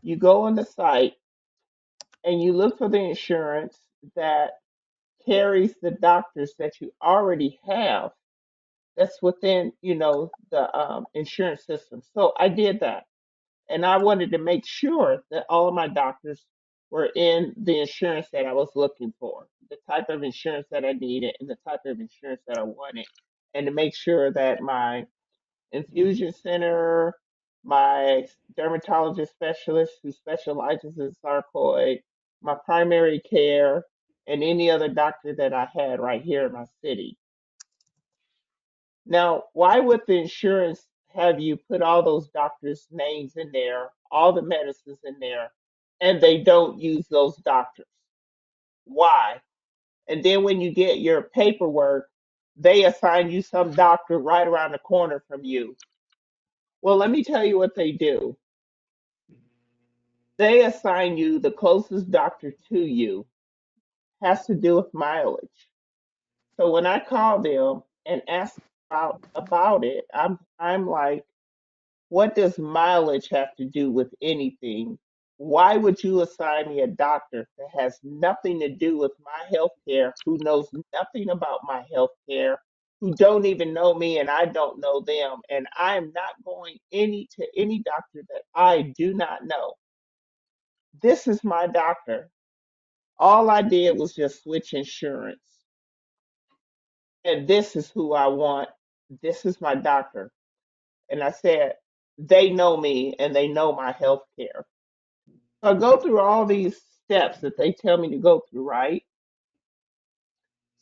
you go on the site and you look for the insurance that carries the doctors that you already have that's within, the insurance system. So I did that. And I wanted to make sure that all of my doctors were in the insurance that I was looking for, the type of insurance that I needed and the type of insurance that I wanted, and to make sure that my infusion center, my dermatologist specialist who specializes in sarcoid, my primary care, and any other doctor that I had right here in my city. Now, why would the insurance have you put all those doctors' names in there, all the medicines in there, and they don't use those doctors? Why? And then when you get your paperwork, they assign you some doctor right around the corner from you. Well, let me tell you what they do. They assign you the closest doctor to you, has to do with mileage. So when I call them and ask about it, I'm like, what does mileage have to do with anything? Why would you assign me a doctor that has nothing to do with my health care, who knows nothing about my health care, who don't even know me and I don't know them? And I am not going to any doctor that I do not know. This is my doctor. All I did was just switch insurance. And this is who I want. This is my doctor. And I said, they know me and they know my health care. So I go through all these steps that they tell me to go through, right?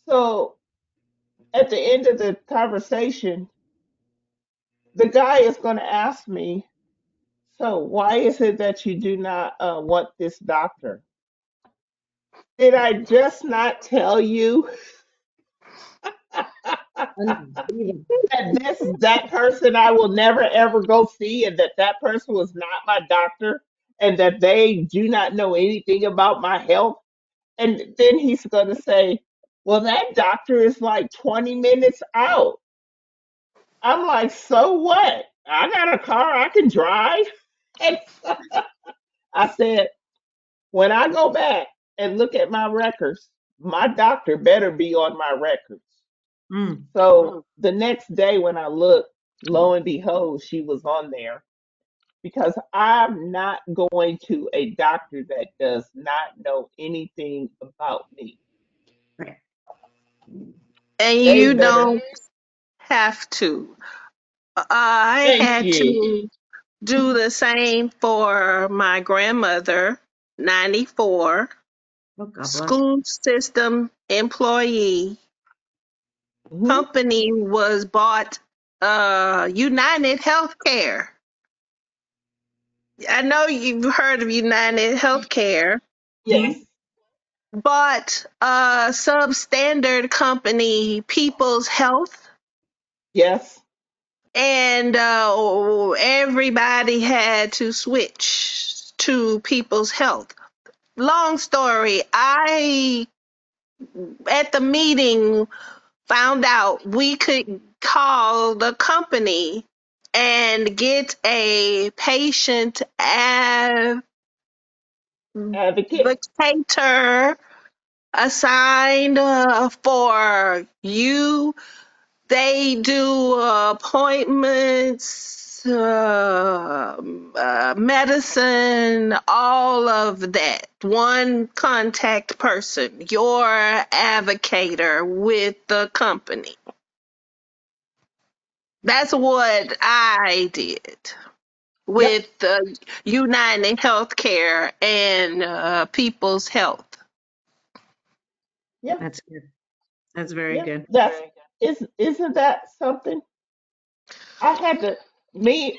So at the end of the conversation, the guy is going to ask me, so why is it that you do not want this doctor? Did I just not tell you Unbelievable. that person I will never ever go see, and that person was not my doctor, and that they do not know anything about my health? And then he's going to say, well, that doctor is like 20 minutes out. I'm like, so what? I got a car, I can drive. And so I said, when I go back and look at my records, my doctor better be on my records. Mm. So the next day when I looked, lo and behold, she was on there, because I'm not going to a doctor that does not know anything about me. Right. And They you better. don't have to. I Thank had you. to do the same for my grandmother, 94, Oh, God bless. school system employee. Hmm. Company was bought United Healthcare. I know you've heard of United Healthcare. Yes. Bought a substandard company, People's Health, Yes. and everybody had to switch to People's Health. Long story, I at the meeting found out we could call the company and get a patient Advocate. advocator assigned for you. They do appointments, medicine, all of that. One contact person, your advocator with the company. That's what I did Yep. with United Healthcare and People's Health. Yep. That's good. That's very Yep. good. Isn't that something? I had to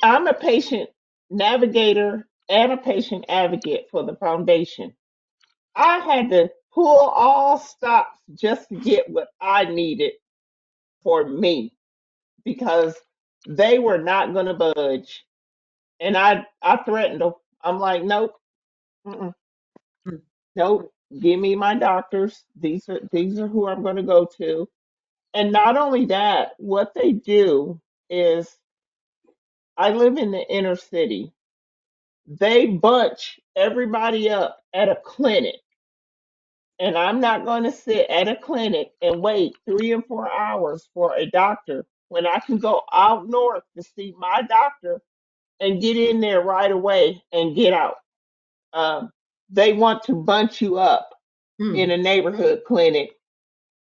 I'm a patient navigator and a patient advocate for the foundation. I had to pull all stops just to get what I needed for me, because they were not going to budge. And I threatened them. I'm like, nope, mm-mm, Mm. nope. Give me my doctors. These are who I'm going to go to. And not only that, what they do is, I live in the inner city. They bunch everybody up at a clinic. And I'm not going to sit at a clinic and wait 3 and 4 hours for a doctor when I can go out north to see my doctor and get in there right away and get out. Um, they want to bunch you up in Mm. a neighborhood clinic,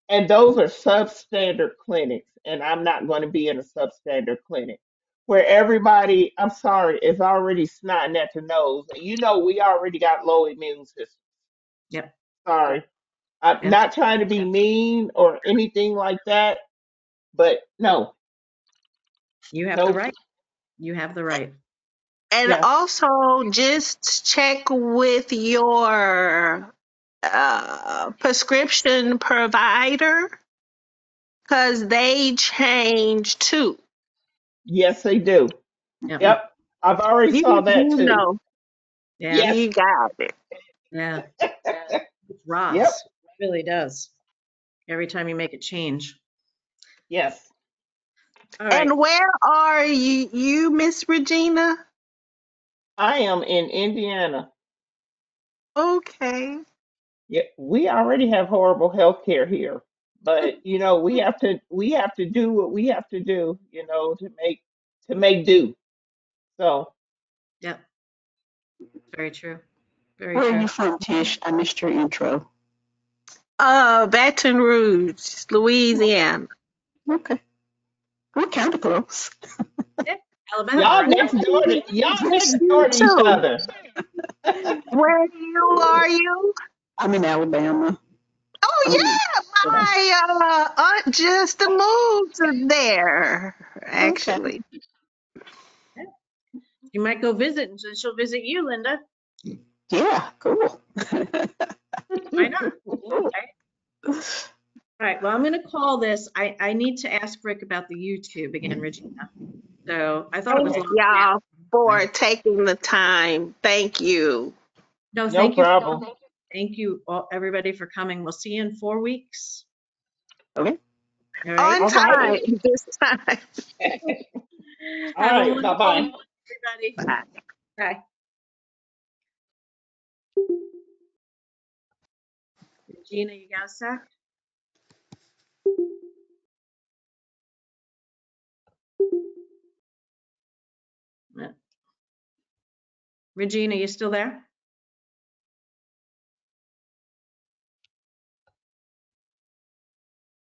and those are substandard clinics. And I'm not going to be in a substandard clinic where everybody, I'm sorry, is already snotting at the nose. You know, we already got low immune system. Yep. Sorry. I'm Yep. not trying to be mean or anything like that, but no, You have the nope, right. You have the right. And yes, also just check with your prescription provider because they change too. yes, they do. Yep. You, Yep, I've already saw that you too. know, Yeah. Yes, you got it. Yeah. It yep, rots. It really does. Every time you make a change. yes. All right. And where are you, Miss Regina? I am in Indiana. Okay. Yeah, we already have horrible health care here, but we have to do what we have to do, to make do. So Yep. Very true. Very Where are true. you from, Tish? I missed your intro. Baton Rouge, Louisiana. Okay. We're kind of close. Yeah, Alabama, y'all right? next door to y'all Yes, next you door to each too. other. Where you are you? I'm in Alabama. Oh Um, yeah, yeah. my aunt just moved to there, Okay. actually. Yeah. You might go visit, and so she'll visit you, Linda. Yeah, cool. Why not? Cool. Right? All right. Well, I'm going to call this. I need to ask Rick about the YouTube again, Regina. So I thought it was Thank Okay, logged y'all out. for taking the time. Thank you. No, no thank you. problem. Thank you, all, everybody, for coming. We'll see you in 4 weeks. Okay. All right. On All right. time this time. All Have a right. Bye wonderful bye. evening, everybody. Bye. Bye. Regina, you got a sec? Regina, you still there?